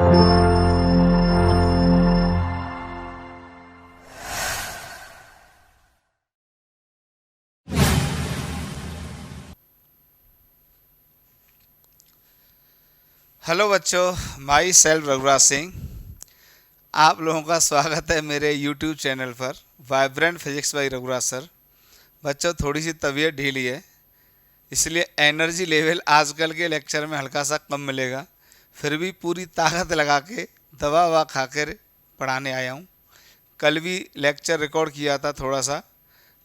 Hello बच्चों, my self Raghuraj Singh. आप लोगों का स्वागत है मेरे यूट्यूब चैनल पर vibrant physics by Raghuraj sir. बच्चों, थोड़ी सी तबीयत ढीली है, इसलिए एनर्जी लेवल आजकल के लेक्चर में हल्का सा कम मिलेगा। फिर भी पूरी ताकत लगा के दवा ववा खा कर पढ़ाने आया हूँ। कल भी लेक्चर रिकॉर्ड किया था थोड़ा सा,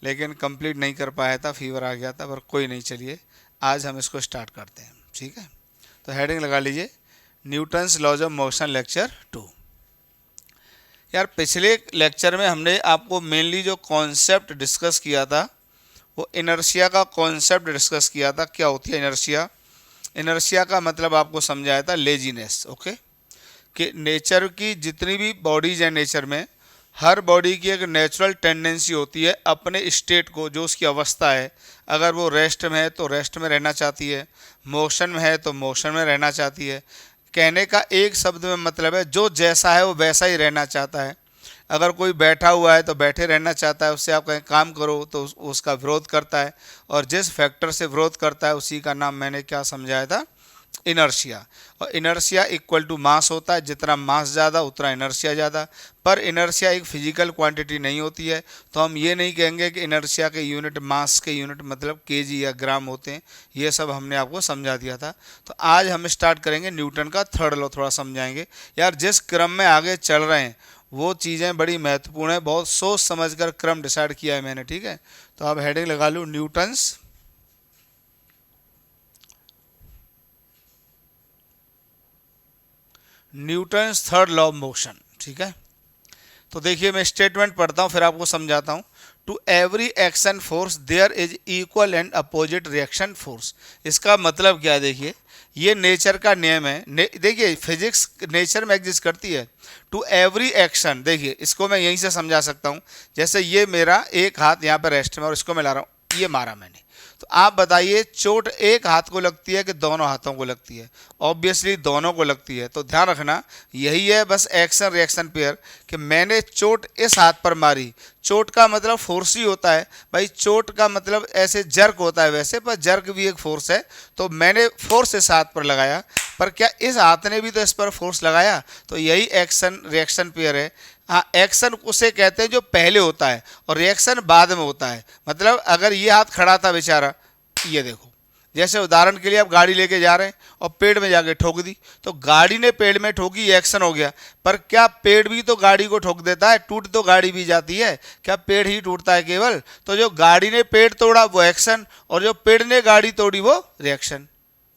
लेकिन कंप्लीट नहीं कर पाया था, फीवर आ गया था। पर कोई नहीं, चलिए आज हम इसको स्टार्ट करते हैं। ठीक है, तो हेडिंग लगा लीजिए, Newton's laws of motion lecture 2। यार, पिछले लेक्चर में हमने आपको मेनली जो कॉन्सेप्ट डिस्कस किया था वो इनर्शिया का कॉन्सेप्ट डिस्कस किया था। क्या होती है इनर्शिया? इनर्शिया का मतलब आपको समझाया था लेजीनेस। ओके, कि नेचर की जितनी भी बॉडीज हैं, नेचर में हर बॉडी की एक नेचुरल टेंडेंसी होती है अपने स्टेट को, जो उसकी अवस्था है। अगर वो रेस्ट में है तो रेस्ट में रहना चाहती है, मोशन में है तो मोशन में रहना चाहती है। कहने का एक शब्द में मतलब है जो जैसा है वो वैसा ही रहना चाहता है। अगर कोई बैठा हुआ है तो बैठे रहना चाहता है, उससे आप कहें काम करो तो उसका विरोध करता है, और जिस फैक्टर से विरोध करता है उसी का नाम मैंने क्या समझाया था? इनर्शिया। और इनर्शिया इक्वल टू मास होता है, जितना मास ज़्यादा उतना इनर्शिया ज़्यादा। पर इनर्शिया एक फिजिकल क्वांटिटी नहीं होती है, तो हम ये नहीं कहेंगे कि इनर्शिया के यूनिट मास के यूनिट मतलब केजी या ग्राम होते हैं। ये सब हमने आपको समझा दिया था। तो आज हम स्टार्ट करेंगे न्यूटन का थर्ड लॉ, थोड़ा समझाएंगे। यार, जिस क्रम में आगे चल रहे हैं वो चीज़ें बड़ी महत्वपूर्ण है, बहुत सोच समझ कर क्रम डिसाइड किया है मैंने। ठीक है, तो आप हेडिंग लगा लो, Newton's third law of motion. ठीक है, तो देखिए मैं स्टेटमेंट पढ़ता हूँ फिर आपको समझाता हूँ। To every action force there is equal and opposite reaction force. इसका मतलब क्या है? देखिए, ये नेचर का नियम है। देखिए, फिजिक्स नेचर में एग्जिस्ट करती है। टू एवरी एक्शन, देखिए इसको मैं यहीं से समझा सकता हूँ। जैसे ये मेरा एक हाथ यहाँ पर रेस्ट में और इसको मैं ला रहा हूँ, ये मारा मैंने, तो आप बताइए चोट एक हाथ को लगती है कि दोनों हाथों को लगती है? ऑब्वियसली दोनों को लगती है। तो ध्यान रखना, यही है बस एक्शन रिएक्शन पेयर, कि मैंने चोट इस हाथ पर मारी। चोट का मतलब फोर्स ही होता है भाई। चोट का मतलब ऐसे जर्क होता है वैसे, पर जर्क भी एक फोर्स है। तो मैंने फोर्स इस हाथ पर लगाया, पर क्या इस हाथ ने भी तो इस पर फोर्स लगाया? तो यही एक्शन रिएक्शन पेयर है। हाँ, एक्शन उसे कहते हैं जो पहले होता है और रिएक्शन बाद में होता है। मतलब अगर ये हाथ खड़ा था बेचारा, ये देखो, जैसे उदाहरण के लिए आप गाड़ी लेके जा रहे हैं और पेड़ में जाके ठोक दी, तो गाड़ी ने पेड़ में ठोकी, एक्शन हो गया। पर क्या पेड़ भी तो गाड़ी को ठोक देता है? टूट तो गाड़ी भी जाती है, क्या पेड़ ही टूटता है केवल? तो जो गाड़ी ने पेड़ तोड़ा वो एक्शन, और जो पेड़ ने गाड़ी तोड़ी वो रिएक्शन।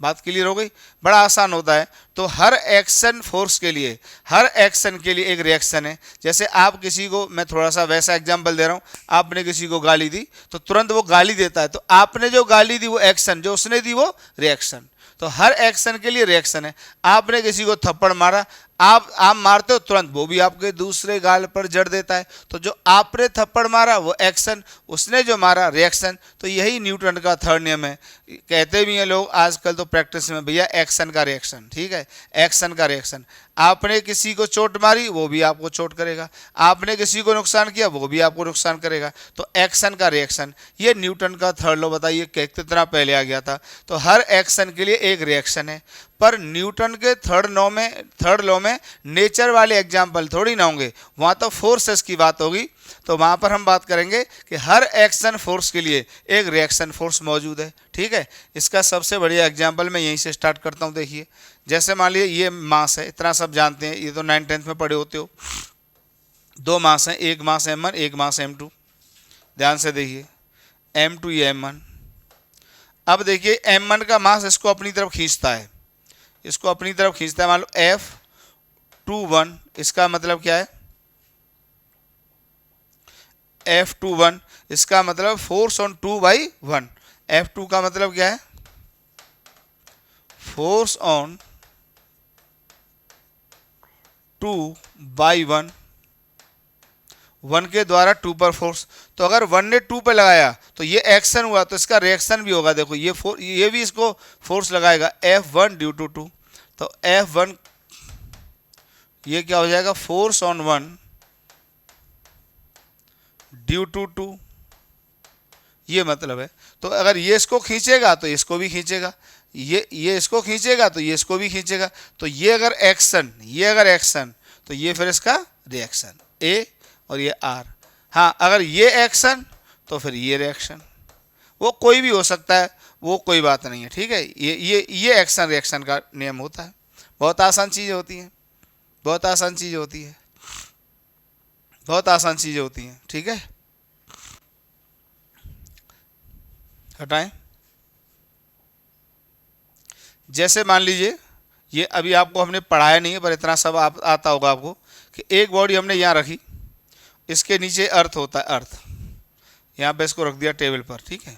बात क्लियर हो गई? बड़ा आसान होता है। तो हर एक्शन फोर्स के लिए, हर एक्शन के लिए एक रिएक्शन है। जैसे आप किसी को, मैं थोड़ा सा वैसा एग्जांपल दे रहा हूँ, आपने किसी को गाली दी तो तुरंत वो गाली देता है, तो आपने जो गाली दी वो एक्शन, जो उसने दी वो रिएक्शन। तो हर एक्शन के लिए रिएक्शन है। आपने किसी को थप्पड़ मारा, आप मारते हो तुरंत वो भी आपके दूसरे गाल पर जड़ देता है। तो जो आपने थप्पड़ मारा वो एक्शन, उसने जो मारा रिएक्शन। तो यही न्यूटन का थर्ड नियम है। कहते भी हैं लोग आजकल तो प्रैक्टिस में, भैया एक्शन का रिएक्शन। ठीक है, एक्शन का रिएक्शन। आपने किसी को चोट मारी वो भी आपको चोट करेगा, आपने किसी को नुकसान किया वो भी आपको नुकसान करेगा। तो एक्शन का रिएक्शन, ये न्यूटन का थर्ड लॉ। बताइए कितना पहले आ गया था। तो हर एक्शन के लिए एक रिएक्शन है। पर न्यूटन के थर्ड लॉ में नेचर वाले एग्जाम्पल थोड़ी ना होंगे, वहाँ तो फोर्सेस की बात होगी। तो वहाँ पर हम बात करेंगे कि हर एक्शन फोर्स के लिए एक रिएक्शन फोर्स मौजूद है। ठीक है, इसका सबसे बढ़िया एग्जाम्पल मैं यहीं से स्टार्ट करता हूँ। देखिए, जैसे मान लीजिए ये मास है, इतना सब जानते हैं, ये तो 9th-10th में पढ़े होते हो। दो मास हैं, एक मास m1, एक मास m2। ध्यान से देखिए, m2 ये m1। अब देखिए m1 का मास इसको अपनी तरफ खींचता है, इसको अपनी तरफ खींचता है। मान लो F21, इसका मतलब क्या है? F21 इसका मतलब फोर्स ऑन 2/1। F2 का मतलब क्या है? फोर्स ऑन 2/1, 1 के द्वारा 2 पर फोर्स। तो अगर 1 ने 2 पे लगाया तो ये एक्शन हुआ, तो इसका रिएक्शन भी होगा। देखो ये भी इसको फोर्स लगाएगा, F1 ड्यू टू 2। तो F1 ये क्या हो जाएगा, force on one due to two, ये मतलब है। तो अगर ये इसको खींचेगा तो इसको भी खींचेगा, ये इसको खींचेगा तो ये इसको भी खींचेगा। तो ये अगर एक्शन तो ये फिर इसका रिएक्शन ए और ये आर। हाँ, अगर ये एक्शन तो फिर ये रिएक्शन, वो कोई भी हो सकता है, वो कोई बात नहीं है, ठीक है। ये एक्शन रिएक्शन का नियम होता है। बहुत आसान चीज़ें होती हैं, बहुत आसान चीज़ें होती है, बहुत आसान चीज़ें होती हैं, ठीक है। हटाएं। जैसे मान लीजिए, ये अभी आपको हमने पढ़ाया नहीं है पर इतना सब आता होगा आपको कि एक बॉडी हमने यहाँ रखी, इसके नीचे अर्थ होता है, अर्थ यहाँ पे इसको रख दिया टेबल पर, ठीक है,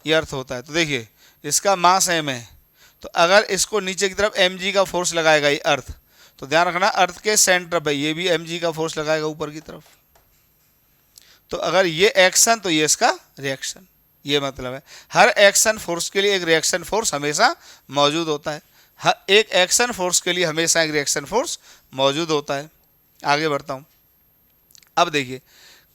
ये अर्थ होता है। तो देखिए इसका मास m है, तो अगर इसको नीचे की तरफ mg का फोर्स लगाएगा ये अर्थ, तो ध्यान रखना अर्थ के सेंटर पे ये भी mg का फोर्स लगाएगा ऊपर की तरफ। तो अगर ये एक्शन तो ये इसका रिएक्शन, ये मतलब है हर एक्शन फोर्स के लिए एक रिएक्शन फोर्स हमेशा मौजूद होता है। हर एक एक्शन फोर्स के लिए हमेशा एक रिएक्शन फोर्स मौजूद होता है। आगे बढ़ता हूँ। अब देखिए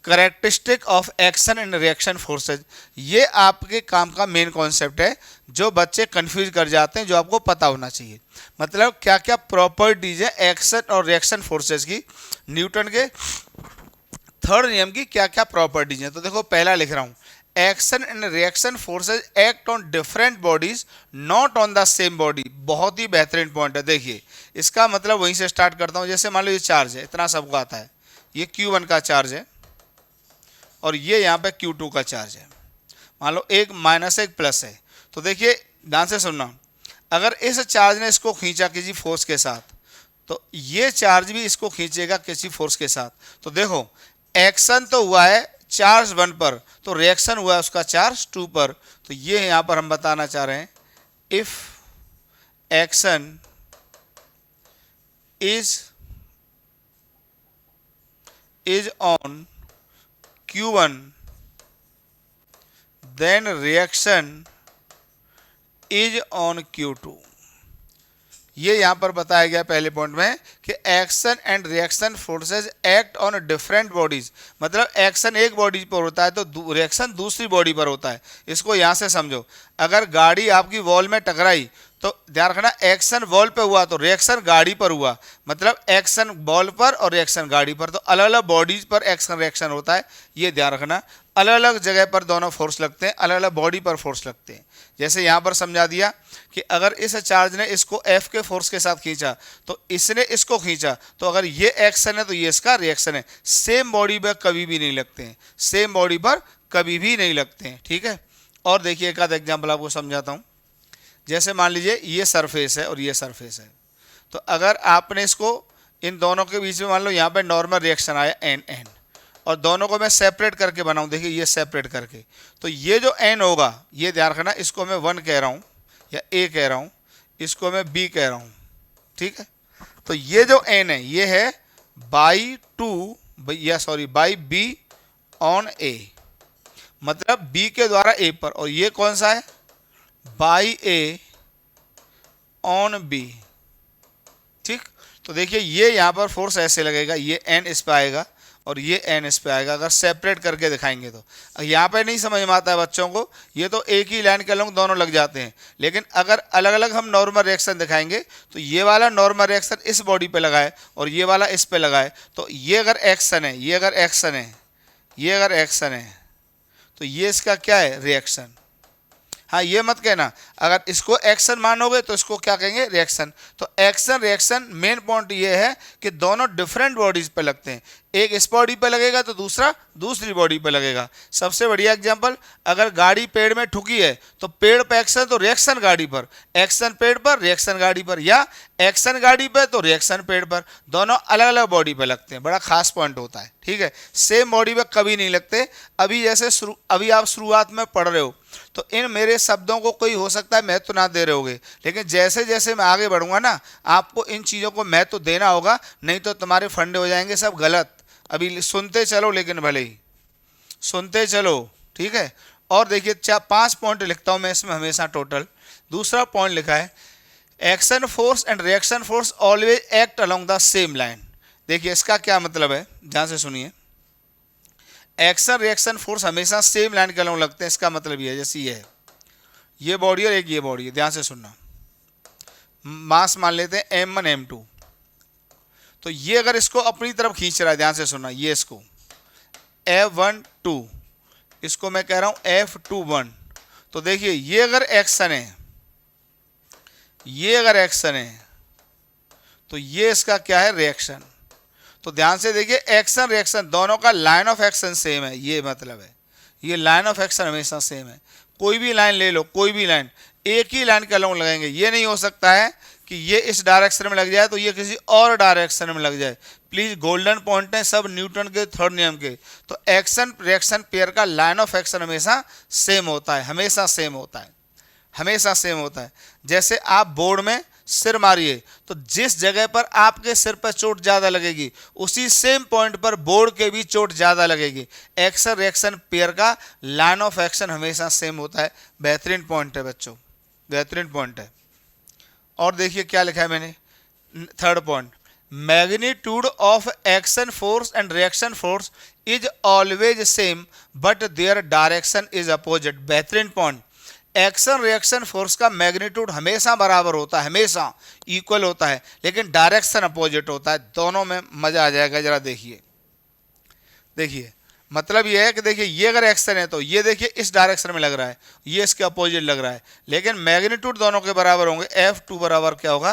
characteristic of action and reaction forces, ये आपके काम का मेन कॉन्सेप्ट है जो बच्चे कंफ्यूज कर जाते हैं, जो आपको पता होना चाहिए। मतलब क्या क्या प्रॉपर्टीज है एक्शन और रिएक्शन फोर्सेज की, न्यूटन के थर्ड नियम की क्या क्या प्रॉपर्टीज हैं। तो देखो पहला लिख रहा हूँ, action and reaction forces act on different bodies not on the same body. बहुत ही बेहतरीन पॉइंट है। देखिए इसका मतलब वहीं से स्टार्ट करता हूँ। जैसे मान लो ये चार्ज है, इतना सबको आता है, ये Q1 का चार्ज है और ये यहाँ पे Q2 का चार्ज है। मान लो एक माइनस एक प्लस है। तो देखिए ध्यान से सुनना, अगर इस चार्ज ने इसको खींचा किसी फोर्स के साथ, तो ये चार्ज भी इसको खींचेगा किसी फोर्स के साथ। तो देखो एक्शन तो हुआ है चार्ज 1 पर, तो रिएक्शन हुआ है उसका चार्ज 2 पर। तो ये यहाँ पर हम बताना चाह रहे हैं, if action is on Q1 then reaction is on Q2। ये यहाँ पर बताया गया पहले पॉइंट में कि action and reaction forces act on different bodies. मतलब एक्शन एक बॉडी पर होता है तो रिएक्शन दूसरी बॉडी पर होता है। इसको यहाँ से समझो, अगर गाड़ी आपकी वॉल में टकराई तो ध्यान रखना एक्शन वॉल पे हुआ तो रिएक्शन गाड़ी पर हुआ, मतलब एक्शन बॉल पर और रिएक्शन गाड़ी पर। तो अलग अलग बॉडीज पर एक्शन रिएक्शन होता है, ये ध्यान रखना। अलग अलग जगह पर दोनों फोर्स लगते हैं, अलग अलग बॉडी पर फोर्स लगते हैं। जैसे यहाँ पर समझा दिया कि अगर इस चार्ज ने इसको F के फोर्स के साथ खींचा तो इसने इसको खींचा, तो अगर ये एक्शन है तो ये इसका रिएक्शन है। सेम बॉडी पर कभी भी नहीं लगते हैं, सेम बॉडी पर कभी भी नहीं लगते हैं, ठीक है। और देखिए एक आध एग्जाम्पल आपको समझाता हूँ। जैसे मान लीजिए ये सरफेस है और ये सरफेस है, तो अगर आपने इसको इन दोनों के बीच में मान लो यहाँ पे नॉर्मल रिएक्शन आया एन एन, और दोनों को मैं सेपरेट करके बनाऊँ, देखिए ये सेपरेट करके, तो ये जो एन होगा ये ध्यान रखना, इसको मैं 1 कह रहा हूँ या ए कह रहा हूँ, इसको मैं बी कह रहा हूँ, ठीक है। तो ये जो एन है ये है बाई बी ऑन ए, मतलब बी के द्वारा ए पर, और ये कौन सा है, बाई ए ऑन बी, ठीक। तो देखिए ये यहाँ पर फोर्स ऐसे लगेगा, ये एन इस पे आएगा और ये एन इस पे आएगा। अगर सेपरेट करके दिखाएंगे तो यहाँ पे नहीं समझ में आता है बच्चों को, ये तो एक ही लाइन के लोग दोनों लग जाते हैं। लेकिन अगर अलग अलग हम नॉर्मल रिएक्शन दिखाएंगे तो ये वाला नॉर्मल रिएक्शन इस बॉडी पे लगाए और ये वाला इस पे लगाए, तो ये अगर एक्शन है, ये अगर एक्शन है, ये अगर एक्शन है, तो ये इसका क्या है, रिएक्शन। हाँ ये मत कहना अगर इसको एक्शन मानोगे तो इसको क्या कहेंगे, रिएक्शन। तो एक्शन रिएक्शन मेन पॉइंट ये है कि दोनों डिफरेंट बॉडीज पे लगते हैं, एक इस बॉडी पे लगेगा तो दूसरा दूसरी बॉडी पे लगेगा। सबसे बढ़िया एग्जांपल, अगर गाड़ी पेड़ में ठुकी है तो पेड़ पे एक्शन तो रिएक्शन गाड़ी पर, एक्शन पेड़ पर रिएक्शन गाड़ी पर, या एक्शन गाड़ी पे तो रिएक्शन पेड़ पर, दोनों अलग अलग बॉडी पे लगते हैं। बड़ा खास पॉइंट होता है, ठीक है। सेम बॉडी पे कभी नहीं लगते। अभी जैसे अभी आप शुरुआत में पढ़ रहे हो तो इन मेरे शब्दों को कोई हो सकता है महत्व ना दे रहे होगे, लेकिन जैसे जैसे मैं आगे बढ़ूंगा ना आपको इन चीज़ों को महत्व देना होगा, नहीं तो तुम्हारे फंडे हो जाएंगे सब गलत। अभी सुनते चलो, लेकिन भले ही सुनते चलो, ठीक है। और देखिए 5 पॉइंट लिखता हूँ मैं इसमें हमेशा टोटल। दूसरा पॉइंट लिखा है action force and reaction force always act along the same line. देखिए इसका क्या मतलब है, ध्यान से सुनिए। एक्शन रिएक्शन फोर्स हमेशा सेम लाइन के अलोंग लगते हैं। इसका मतलब ये है, जैसे ये है, ये बॉडी और एक ये बॉडी है, ध्यान से सुनना। मास मान लेते हैं m1 m2, तो ये अगर इसको अपनी तरफ खींच रहा है, ध्यान से सुनना, ये इसको F12, इसको मैं कह रहा हूं F21, तो देखिए ये अगर एक्शन है, ये अगर एक्शन है, तो ये इसका क्या है, रिएक्शन। तो ध्यान से देखिए, एक्शन रिएक्शन दोनों का लाइन ऑफ एक्शन सेम है, ये मतलब है, ये लाइन ऑफ एक्शन हमेशा सेम है। कोई भी लाइन ले लो, कोई भी लाइन, एक ही लाइन के अलोंग लगेंगे। ये नहीं हो सकता है कि ये इस डायरेक्शन में लग जाए तो ये किसी और डायरेक्शन में लग जाए। प्लीज गोल्डन पॉइंट है सब न्यूटन के थर्ड नियम के। तो एक्शन रिएक्शन पेयर का लाइन ऑफ एक्शन हमेशा सेम होता है, हमेशा सेम होता है, हमेशा सेम होता है। जैसे आप बोर्ड में सिर मारिए, तो जिस जगह पर आपके सिर पर चोट ज़्यादा लगेगी, उसी सेम पॉइंट पर बोर्ड के भी चोट ज़्यादा लगेगी। एक्शन रिएक्शन पेयर का लाइन ऑफ एक्शन हमेशा सेम होता है। बेहतरीन पॉइंट है बच्चों, बेहतरीन पॉइंट है। और देखिए क्या लिखा है मैंने, third point, magnitude of action force and reaction force is always same but their direction is opposite. बेहतरीन पॉइंट। एक्शन रिएक्शन फोर्स का मैग्नीट्यूड हमेशा बराबर होता है, हमेशा इक्वल होता है, लेकिन डायरेक्शन अपोजिट होता है। दोनों में मजा आ जाएगा, जरा देखिए। देखिए मतलब ये है कि देखिए ये अगर एक्शन है तो ये देखिए इस डायरेक्शन में लग रहा है, ये इसके अपोजिट लग रहा है, लेकिन मैग्नीट्यूड दोनों के बराबर होंगे। F2 बराबर क्या होगा,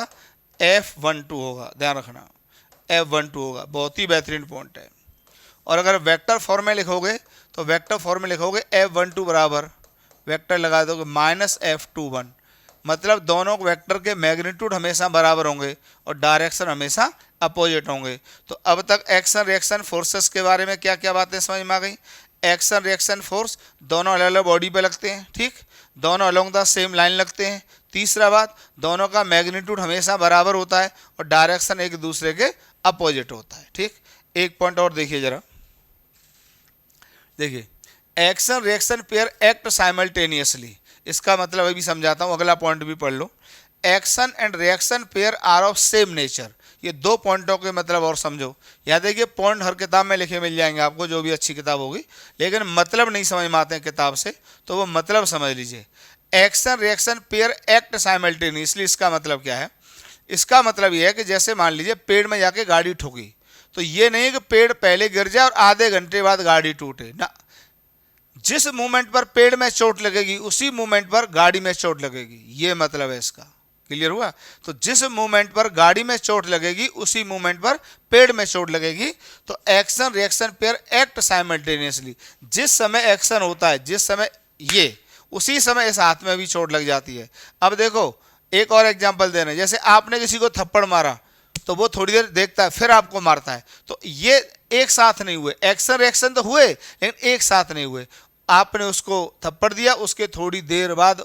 F12 होगा, ध्यान रखना, F12 होगा। बहुत ही बेहतरीन पॉइंट है। और अगर वेक्टर फॉर्म में लिखोगे तो वेक्टर फॉर्म में लिखोगे F12 बराबर, वेक्टर लगा दोगे -F21, मतलब दोनों वेक्टर के मैग्नीट्यूड हमेशा बराबर होंगे और डायरेक्शन हमेशा अपोजिट होंगे। तो अब तक एक्शन रिएक्शन फोर्सेस के बारे में क्या क्या बातें समझ में आ गई। एक्शन रिएक्शन फोर्स दोनों अलग अलग बॉडी पे लगते हैं, ठीक, दोनों अलोंग द सेम लाइन लगते हैं। तीसरा बात, दोनों का मैग्नीट्यूड हमेशा बराबर होता है और डायरेक्शन एक दूसरे के अपोजिट होता है, ठीक। एक पॉइंट और देखिए जरा, देखिए action reaction pair act simultaneously. इसका मतलब अभी समझाता हूँ, अगला पॉइंट भी पढ़ लो। Action and reaction pair are of same nature. ये दो पॉइंटों के मतलब और समझो। याद देखिए पॉइंट हर किताब में लिखे मिल जाएंगे आपको, जो भी अच्छी किताब होगी, लेकिन मतलब नहीं समझ में आते हैं किताब से, तो वो मतलब समझ लीजिए। Action reaction pair act simultaneously, इसका मतलब क्या है, इसका मतलब ये है कि जैसे मान लीजिए पेड़ में जाके गाड़ी ठुकी, तो ये नहीं कि पेड़ पहले गिर जाए और आधे घंटे बाद गाड़ी टूटे ना। जिस मोमेंट पर पेड़ में चोट लगेगी उसी मोमेंट पर गाड़ी में चोट लगेगी, ये मतलब है इसका। क्लियर हुआ। तो जिस मोमेंट पर गाड़ी में चोट लगेगी उसी मोमेंट पर पेड़ में चोट लगेगी। तो action reaction pair act simultaneously. जिस समय एक्शन होता है, जिस समय ये, उसी समय इस हाथ में भी चोट लग जाती है। अब देखो एक और एग्जांपल दे रहे हैं, जैसे आपने किसी को थप्पड़ मारा तो वो थोड़ी देर देखता है फिर आपको मारता है, तो ये एक साथ नहीं हुए। एक्शन रिएक्शन तो हुए लेकिन एक साथ नहीं हुए। आपने उसको थप्पड़ दिया, उसके थोड़ी देर बाद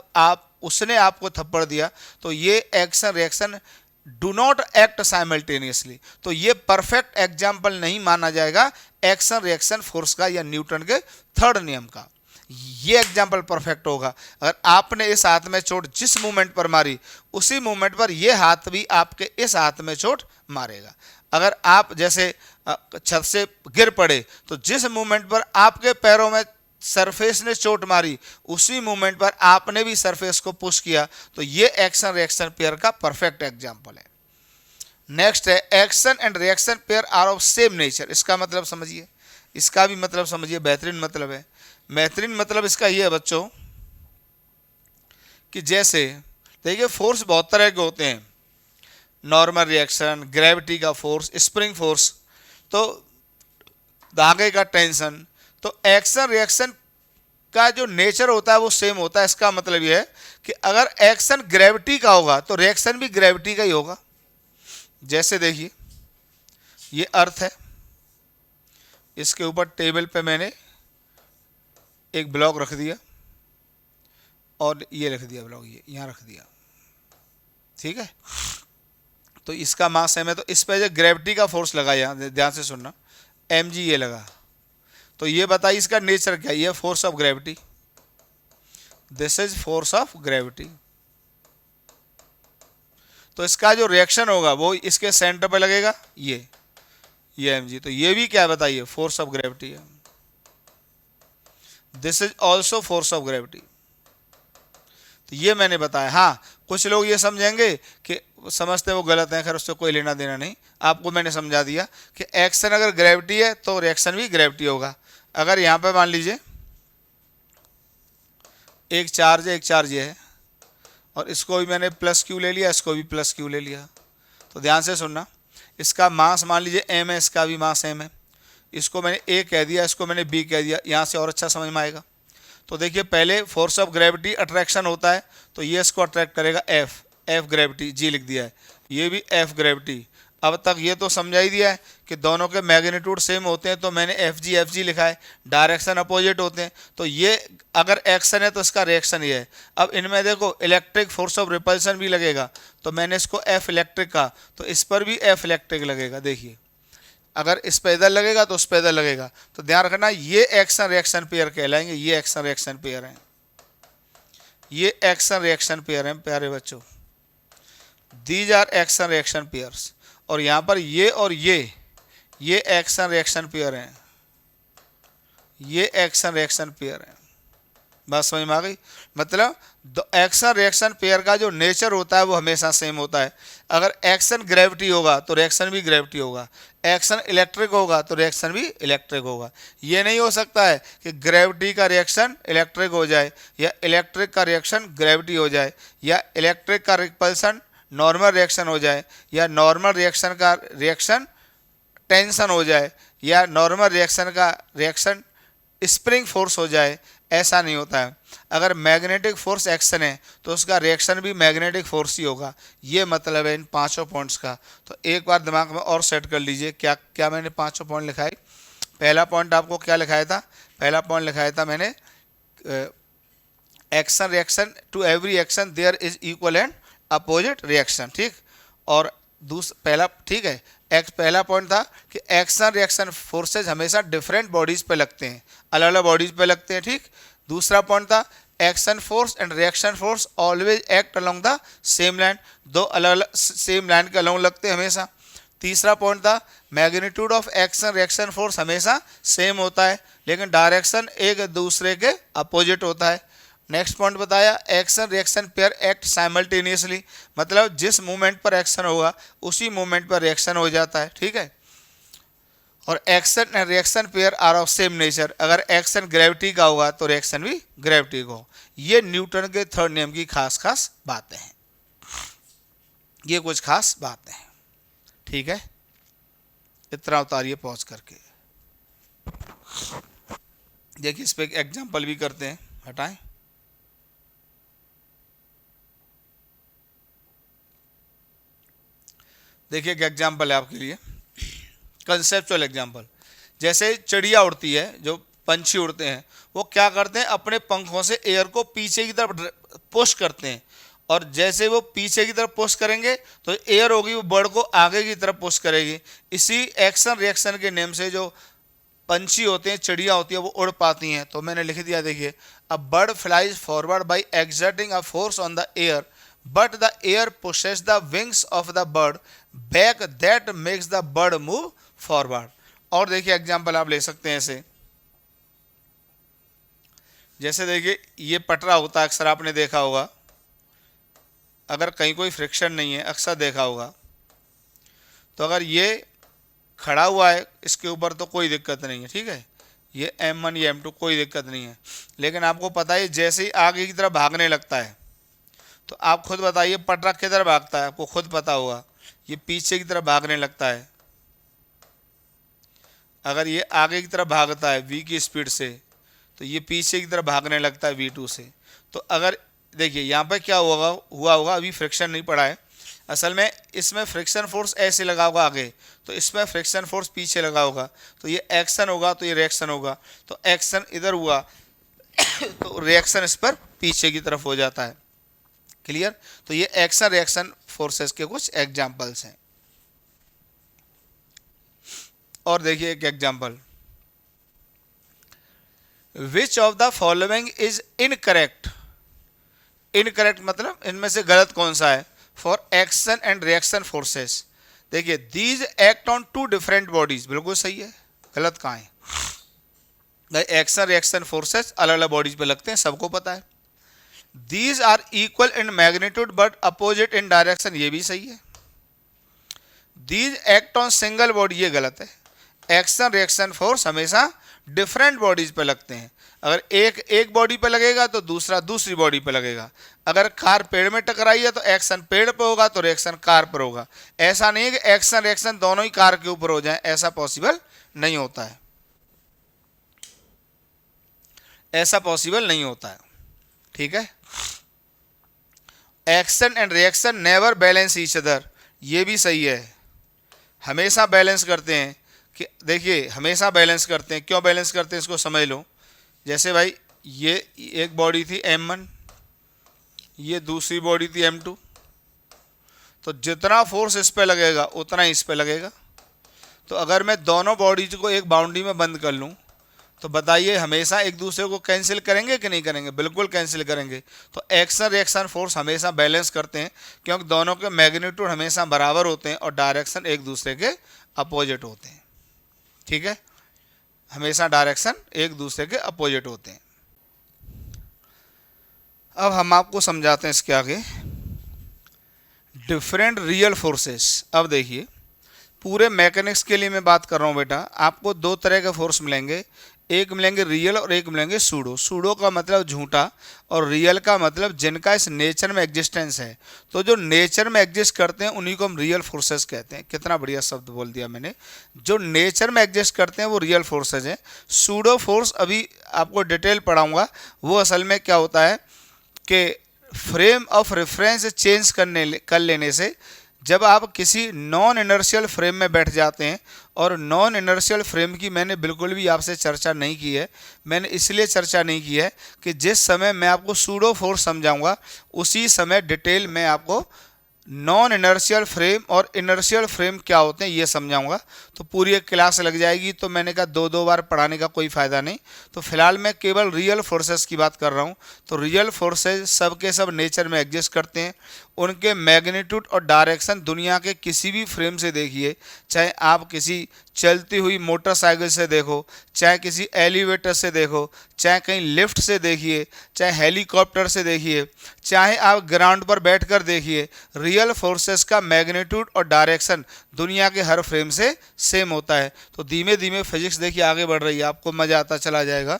उसने आपको थप्पड़ दिया, तो ये action reaction do not act simultaneously. तो ये परफेक्ट एग्जाम्पल नहीं माना जाएगा एक्शन रिएक्शन फोर्स का या न्यूटन के थर्ड नियम का। ये एग्जाम्पल परफेक्ट होगा अगर आपने इस हाथ में चोट जिस मूवमेंट पर मारी उसी मूवमेंट पर ये हाथ भी आपके इस हाथ में चोट मारेगा। अगर आप जैसे छत से गिर पड़े तो जिस मूवमेंट पर आपके पैरों में सरफेस ने चोट मारी उसी मूवमेंट पर आपने भी सरफेस को पुश किया, तो ये एक्शन रिएक्शन पेयर का परफेक्ट एग्जाम्पल है। नेक्स्ट है action and reaction pair are of same nature. इसका मतलब समझिए, इसका भी मतलब समझिए, बेहतरीन मतलब है। बेहतरीन मतलब इसका ये है बच्चों कि जैसे देखिए फोर्स बहुत तरह के होते हैं, नॉर्मल रिएक्शन, ग्रेविटी का फोर्स, स्प्रिंग फोर्स, तो धागे का टेंशन। तो एक्शन रिएक्शन का जो नेचर होता है वो सेम होता है। इसका मतलब ये है कि अगर एक्शन ग्रेविटी का होगा तो रिएक्शन भी ग्रेविटी का ही होगा। जैसे देखिए ये अर्थ है, इसके ऊपर टेबल पे मैंने एक ब्लॉक रख दिया और ये रख दिया ब्लॉक, ये यहाँ रख दिया, ठीक है। तो इसका मास है, मैं तो इस पे जो ग्रेविटी का फोर्स लगा, यहाँ ध्यान से सुनना, mg ये लगा, तो ये बताइए इसका नेचर क्या है। ये force of gravity, this is force of gravity. तो इसका जो रिएक्शन होगा वो इसके सेंटर पे लगेगा, ये mg। तो ये भी क्या बताइए, फोर्स ऑफ ग्रेविटी है। This is also force of gravity. तो ये मैंने बताया। हाँ, कुछ लोग ये समझेंगे कि समझते वो गलत है, खैर उससे कोई लेना देना नहीं, आपको मैंने समझा दिया कि एक्शन अगर ग्रेविटी है तो रिएक्शन भी ग्रेविटी होगा। अगर यहाँ पे मान लीजिए एक चार्ज ये है, और इसको भी मैंने प्लस क्यू ले लिया, इसको भी प्लस क्यू ले लिया, तो ध्यान से सुनना, इसका मास मान लीजिए m है, इसका भी मास m है, इसको मैंने a कह दिया, इसको मैंने b कह दिया, यहाँ से और अच्छा समझ में आएगा। तो देखिए पहले फोर्स ऑफ ग्रेविटी अट्रैक्शन होता है, तो ये इसको अट्रैक्ट करेगा f ग्रेविटी, g लिख दिया है, ये भी f ग्रेविटी। अब तक ये तो समझा ही दिया है कि दोनों के मैग्नीट्यूड सेम होते हैं, तो मैंने एफ जी लिखा है, डायरेक्शन अपोजिट होते हैं, तो ये अगर एक्शन है तो इसका रिएक्शन ये है। अब इनमें देखो इलेक्ट्रिक फोर्स ऑफ रिपल्सन भी लगेगा, तो मैंने इसको एफ इलेक्ट्रिक कहा, तो इस पर भी एफ इलेक्ट्रिक लगेगा। देखिए अगर इस पर इधर लगेगा तो उस पर इधर लगेगा, तो ध्यान रखना ये एक्शन रिएक्शन पेयर कहलाएंगे, ये एक्शन रिएक्शन पेयर हैं, ये एक्शन रिएक्शन पेयर हैं प्यारे बच्चों, these are action reaction pairs. और यहाँ पर ये और ये एक्शन रिएक्शन पेयर हैं, ये एक्शन रिएक्शन पेयर हैं। बात समझ में आ गई? मतलब एक्शन रिएक्शन पेयर का जो नेचर होता है वो हमेशा सेम होता है। अगर एक्शन ग्रेविटी होगा तो रिएक्शन भी ग्रेविटी होगा, एक्शन इलेक्ट्रिक होगा तो रिएक्शन भी इलेक्ट्रिक होगा। ये नहीं हो सकता है कि ग्रेविटी का रिएक्शन इलेक्ट्रिक हो जाए, या इलेक्ट्रिक का रिएक्शन ग्रेविटी हो जाए, या इलेक्ट्रिक का रिपल्सन नॉर्मल रिएक्शन हो जाए, या नॉर्मल रिएक्शन का रिएक्शन टेंशन हो जाए, या नॉर्मल रिएक्शन का रिएक्शन स्प्रिंग फोर्स हो जाए। ऐसा नहीं होता है। अगर मैग्नेटिक फोर्स एक्शन है तो उसका रिएक्शन भी मैग्नेटिक फोर्स ही होगा। ये मतलब है इन पांचों पॉइंट्स का। तो एक बार दिमाग में और सेट कर लीजिए, क्या क्या मैंने पांचों पॉइंट लिखाए। पहला पॉइंट आपको क्या लिखाया था? पहला पॉइंट लिखाया था मैंने action reaction, to every action there is equal and opposite reaction, ठीक। और पहला, ठीक है, पहला पॉइंट था कि एक्शन रिएक्शन फोर्सेज हमेशा डिफरेंट बॉडीज पे लगते हैं, अलग अलग बॉडीज पे लगते हैं, ठीक। दूसरा पॉइंट था action force and reaction force always act along the same line, दो अलग अलग सेम लाइन के अलोंग लगते हैं हमेशा। तीसरा पॉइंट था magnitude of action reaction force हमेशा सेम होता है, लेकिन डायरेक्शन एक दूसरे के अपोजिट होता है। नेक्स्ट पॉइंट बताया action reaction pair act simultaneously, मतलब जिस मूवमेंट पर एक्शन होगा उसी मूवमेंट पर रिएक्शन हो जाता है, ठीक है। और action and reaction pair are of same nature, अगर एक्शन ग्रेविटी का होगा तो रिएक्शन भी ग्रेविटी का हो। ये न्यूटन के थर्ड नियम की खास खास बातें हैं, ये कुछ खास बातें हैं, ठीक है। इतना उतारिए पॉज करके। देखिए इस पर एग्जाम्पल भी करते हैं, हटाएं। देखिए एक एग्जाम्पल है आपके लिए, कंसेप्चुअल एग्जाम्पल। जैसे चिड़िया उड़ती है, जो पंछी उड़ते हैं, वो क्या करते हैं, अपने पंखों से एयर को पीछे की तरफ पुश करते हैं, और जैसे वो पीछे की तरफ पुश करेंगे तो एयर होगी वो बर्ड को आगे की तरफ पुश करेगी। इसी एक्शन रिएक्शन के नेम से जो पंछी होते हैं, चिड़िया होती है, वो उड़ पाती हैं। तो मैंने लिख दिया, देखिए, a bird flies forward by exerting a force on the air, but the air pushes the wings of the bird back, that makes the bird move forward। और देखिए एग्जांपल आप ले सकते हैं ऐसे, जैसे देखिए ये पटरा होता है, अक्सर आपने देखा होगा, अगर कहीं कोई फ्रिक्शन नहीं है, अक्सर देखा होगा। तो अगर ये खड़ा हुआ है इसके ऊपर तो कोई दिक्कत नहीं है, ठीक है, ये M1 ये M2 कोई दिक्कत नहीं है। लेकिन आपको पता है जैसे ही आगे की तरफ भागने लगता है, तो आप खुद बताइए पटरा किधर भागता है, आपको खुद पता होगा, ये पीछे की तरफ भागने लगता है। अगर ये आगे की तरफ भागता है v की स्पीड से, तो ये पीछे की तरफ भागने लगता है v2 से। तो अगर देखिए यहाँ पे क्या हुआ होगा, अभी फ्रिक्शन नहीं पड़ा है, असल में इसमें फ्रिक्शन फोर्स ऐसे लगा होगा आगे, तो इसमें फ्रिक्शन फोर्स पीछे लगा होगा, तो ये एक्शन होगा तो ये रिएक्शन होगा। तो एक्शन इधर हुआ तो रिएक्शन इस पर पीछे की तरफ हो जाता है, क्लियर। तो ये एक्शन रिएक्शन फोर्सेस के कुछ एग्जांपल्स हैं। और देखिए एक example, which of the following is incorrect. Incorrect मतलब इनमें से गलत कौन सा है। For action and reaction forces. देखिए these act on two different bodies, बिल्कुल सही है, गलत कहाँ है? एक्शन रिएक्शन फोर्सेस अलग अलग बॉडीज पे लगते हैं, सबको पता है। These are equal in magnitude but opposite in direction, ये भी सही है। These act on single body, ये गलत है। एक्शन रिएक्शन फोर्स हमेशा डिफरेंट बॉडीज पे लगते हैं। अगर एक बॉडी पे लगेगा तो दूसरा दूसरी बॉडी पे लगेगा। अगर कार पेड़ में टकराई है तो एक्शन पेड़ पे होगा तो रिएक्शन कार पर होगा। ऐसा नहीं है कि एक्शन रिएक्शन दोनों ही कार के ऊपर हो जाए, ऐसा पॉसिबल नहीं होता है, ऐसा पॉसिबल नहीं होता है, ठीक है। Action and reaction never balance each other, ये भी सही है, हमेशा बैलेंस करते हैं। कि देखिए हमेशा बैलेंस करते हैं, क्यों बैलेंस करते हैं इसको समझ लो। जैसे भाई ये एक बॉडी थी M1, ये दूसरी बॉडी थी M2, तो जितना फोर्स इस पे लगेगा उतना ही इस पे लगेगा। तो अगर मैं दोनों बॉडीज को एक बाउंड्री में बंद कर लूँ तो बताइए हमेशा एक दूसरे को कैंसिल करेंगे कि नहीं करेंगे? बिल्कुल कैंसिल करेंगे। तो एक्शन रिएक्शन फोर्स हमेशा बैलेंस करते हैं, क्योंकि दोनों के मैग्नीट्यूड हमेशा बराबर होते हैं और डायरेक्शन एक दूसरे के अपोजिट होते हैं, ठीक है। हमेशा डायरेक्शन एक दूसरे के अपोजिट होते हैं। अब हम आपको समझाते हैं इसके आगे डिफरेंट रियल फोर्सेस। अब देखिए पूरे मैकेनिक्स के लिए मैं बात कर रहा हूँ बेटा, आपको दो तरह के फोर्स मिलेंगे, एक मिलेंगे रियल और एक मिलेंगे सूडो। सूडो का मतलब झूठा और रियल का मतलब जिनका इस नेचर में एग्जिस्टेंस है। तो जो नेचर में एग्जिस्ट करते हैं उन्हीं को हम रियल फोर्सेस कहते हैं। कितना बढ़िया शब्द बोल दिया मैंने, जो नेचर में एग्जिस्ट करते हैं वो रियल फोर्सेज हैं। सूडो फोर्स अभी आपको डिटेल पढ़ाऊंगा, वो असल में क्या होता है कि फ्रेम ऑफ रेफरेंस चेंज कर लेने से जब आप किसी नॉन इनर्शियल फ्रेम में बैठ जाते हैं, और नॉन इनर्शियल फ्रेम की मैंने बिल्कुल भी आपसे चर्चा नहीं की है। मैंने इसलिए चर्चा नहीं की है कि जिस समय मैं आपको सूडो फोर्स समझाऊंगा उसी समय डिटेल में आपको नॉन इनर्शियल फ्रेम और इनर्शियल फ्रेम क्या होते हैं ये समझाऊंगा। तो पूरी एक क्लास लग जाएगी, तो मैंने कहा दो बार पढ़ाने का कोई फ़ायदा नहीं। तो फिलहाल मैं केवल रियल फोर्सेस की बात कर रहा हूँ। तो रियल फोर्सेस सब के सब नेचर में एग्जिस्ट करते हैं, उनके मैग्नीट्यूड और डायरेक्शन दुनिया के किसी भी फ्रेम से देखिए, चाहे आप किसी चलती हुई मोटरसाइकिल से देखो, चाहे किसी एलिवेटर से देखो, चाहे कहीं लिफ्ट से देखिए, चाहे हेलीकॉप्टर से देखिए, चाहे आप ग्राउंड पर बैठकर देखिए, रियल फोर्सेस का मैग्नीट्यूड और डायरेक्शन दुनिया के हर फ्रेम से सेम होता है। तो धीमे धीमे फिजिक्स देखिए आगे बढ़ रही है, आपको मज़ा आता चला जाएगा।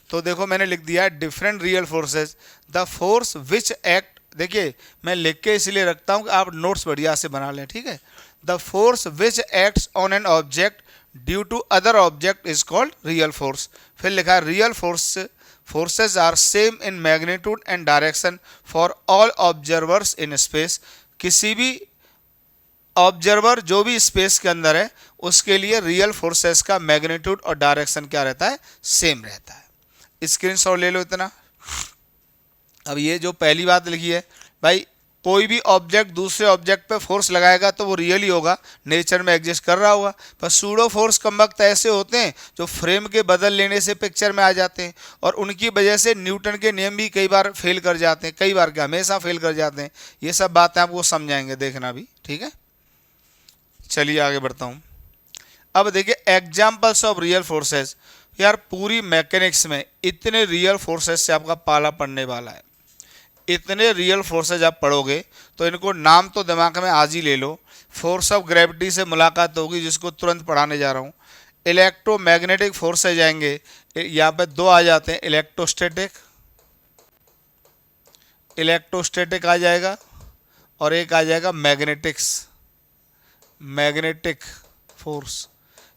तो देखो मैंने लिख दिया है different real forces, the force which act. देखिए मैं लिख के इसलिए रखता हूँ कि आप नोट्स बढ़िया से बना लें, ठीक है। The force which acts on an object due to other object is called real force. फिर लिखा है real forces are same in magnitude and direction for all observers in space. किसी भी ऑब्जर्वर जो भी स्पेस के अंदर है उसके लिए रियल फोर्सेस का मैग्नीट्यूड और डायरेक्शन क्या रहता है? सेम रहता है। स्क्रीनशॉट ले लो इतना। अब ये जो पहली बात लिखी है भाई, कोई भी ऑब्जेक्ट दूसरे ऑब्जेक्ट पे फोर्स लगाएगा तो वो रियल ही होगा, नेचर में एग्जिस्ट कर रहा होगा। पर सूडो फोर्स कम वक्त ऐसे होते हैं जो फ्रेम के बदल लेने से पिक्चर में आ जाते हैं, और उनकी वजह से न्यूटन के नियम भी कई बार फेल कर जाते हैं, कई बार क्या हमेशा फेल कर जाते हैं। ये सब बातें आपको समझाएंगे, देखना भी, ठीक है। चलिए आगे बढ़ता हूँ। अब देखिए एग्जाम्पल्स ऑफ रियल फोर्सेस। यार पूरी मैकेनिक्स में इतने रियल फोर्सेस से आपका पाला पड़ने वाला है, इतने रियल फोर्सेज आप पढ़ोगे तो इनको नाम तो दिमाग में आज ही ले लो। फोर्स ऑफ ग्रेविटी से मुलाकात होगी जिसको तुरंत पढ़ाने जा रहा हूँ। इलेक्ट्रोमैग्नेटिक फोर्सेज आएंगे, यहाँ पे दो आ जाते हैं, इलेक्ट्रोस्टैटिक आ जाएगा और एक आ जाएगा मैग्नेटिक फोर्स।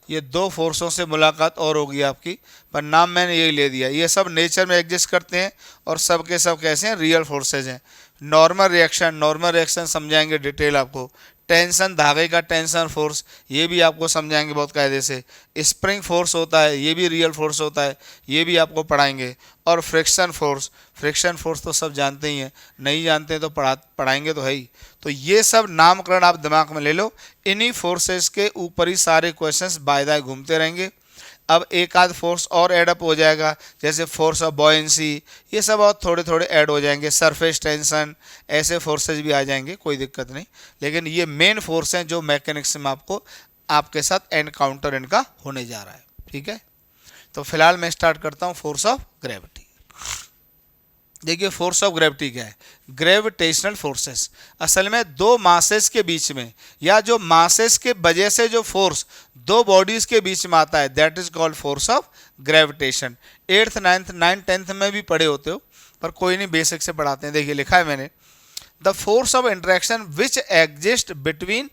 ये दो फोर्सों से मुलाकात और होगी आपकी, पर नाम मैंने यही ले दिया। ये सब नेचर में एग्जिस्ट करते हैं और सब के सब कैसे हैं? रियल फोर्सेज हैं। नॉर्मल रिएक्शन समझाएंगे डिटेल आपको। टेंशन, धागे का टेंशन फोर्स, ये भी आपको समझाएंगे बहुत कायदे से। स्प्रिंग फोर्स होता है, ये भी रियल फोर्स होता है, ये भी आपको पढ़ाएंगे। और फ्रिक्शन फोर्स तो सब जानते ही हैं, नहीं जानते हैं तो पढ़ाएंगे तो है ही। तो ये सब नामकरण आप दिमाग में ले लो। इन्हीं फोर्सेस के ऊपर ही सारे क्वेश्चंस बाय द वे घूमते रहेंगे। अब एक आध फोर्स और एडअप हो जाएगा, जैसे फोर्स ऑफ बॉयंसी, ये सब और थोड़े थोड़े ऐड हो जाएंगे, सरफेस टेंशन, ऐसे फोर्सेज भी आ जाएंगे, कोई दिक्कत नहीं। लेकिन ये मेन फोर्स हैं जो मैकेनिक्स में आपको आपके साथ एनकाउंटर इनका होने जा रहा है, ठीक है। तो फिलहाल मैं स्टार्ट करता हूँ फोर्स ऑफ ग्रेविटी। देखिए फोर्स ऑफ ग्रेविटी क्या है, ग्रेविटेशनल फोर्सेस, असल में दो मासेस के बीच में या जो मासेस के वजह से जो फोर्स दो बॉडीज के बीच में आता है, that is called force of gravitation. 8th 9th 9th 10th में भी पढ़े होते हो, पर कोई नहीं, बेसिक से पढ़ाते हैं। देखिए लिखा है मैंने, the force of interaction which exist between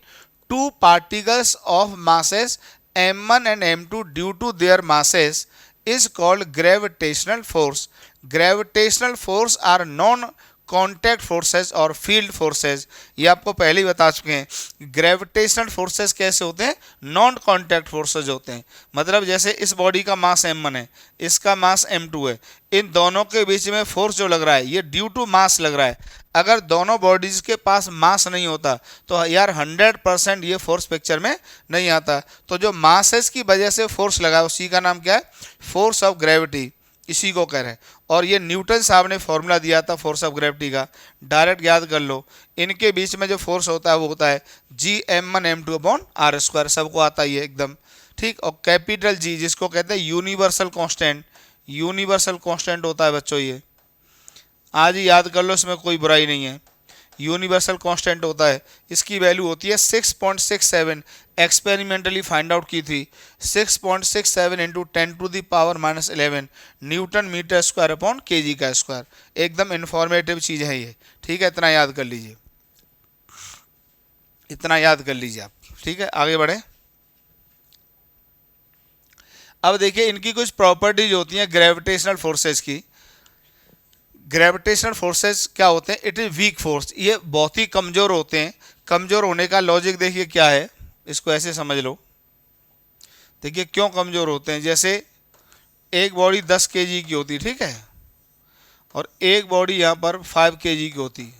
two particles of masses m1 and m2 due to their masses is called gravitational force. Gravitational force are non contact forces और फील्ड फोर्सेस, ये आपको पहले ही बता चुके हैं। ग्रेविटेशनल फोर्सेस कैसे होते हैं, नॉन कॉन्टैक्ट फोर्सेस होते हैं। मतलब जैसे इस बॉडी का मास m1 है, इसका मास m2 है, इन दोनों के बीच में फोर्स जो लग रहा है ये ड्यू टू मास लग रहा है। अगर दोनों बॉडीज के पास मास नहीं होता तो यार 100% ये फोर्स पिक्चर में नहीं आता। तो जो मासेस की वजह से फोर्स लगा है उसी का नाम क्या है, फोर्स ऑफ ग्रेविटी, इसी को कह रहे हैं। और ये न्यूटन साहब ने फॉर्मूला दिया था फोर्स ऑफ ग्रेविटी का, डायरेक्ट याद कर लो। इनके बीच में जो फोर्स होता है वो होता है Gm1m2/r², सबको आता ही है एकदम, ठीक। और कैपिटल G जिसको कहते हैं यूनिवर्सल कांस्टेंट, यूनिवर्सल कांस्टेंट होता है बच्चों, ये आज ही याद कर लो, इसमें कोई बुराई नहीं है। यूनिवर्सल कांस्टेंट होता है, इसकी वैल्यू होती है 6.67, एक्सपेरिमेंटली फाइंड आउट की थी, 6.67 into 10⁻⁻11 newton metre square upon kg का स्क्वायर। एकदम इंफॉर्मेटिव चीज़ है ये, ठीक है। इतना याद कर लीजिए, इतना याद कर लीजिए आप, ठीक है। आगे बढ़े। अब देखिए इनकी कुछ प्रॉपर्टीज होती हैं ग्रेविटेशनल फोर्सेस की। ग्रेविटेशनल फोर्सेस क्या होते हैं, इट इज वीक फोर्स, ये बहुत ही कमज़ोर होते हैं। कमज़ोर होने का लॉजिक देखिए क्या है, इसको ऐसे समझ लो। देखिए क्यों कमज़ोर होते हैं, जैसे एक बॉडी 10 kg की होती, ठीक है, और एक बॉडी यहाँ पर 5 kg की होती,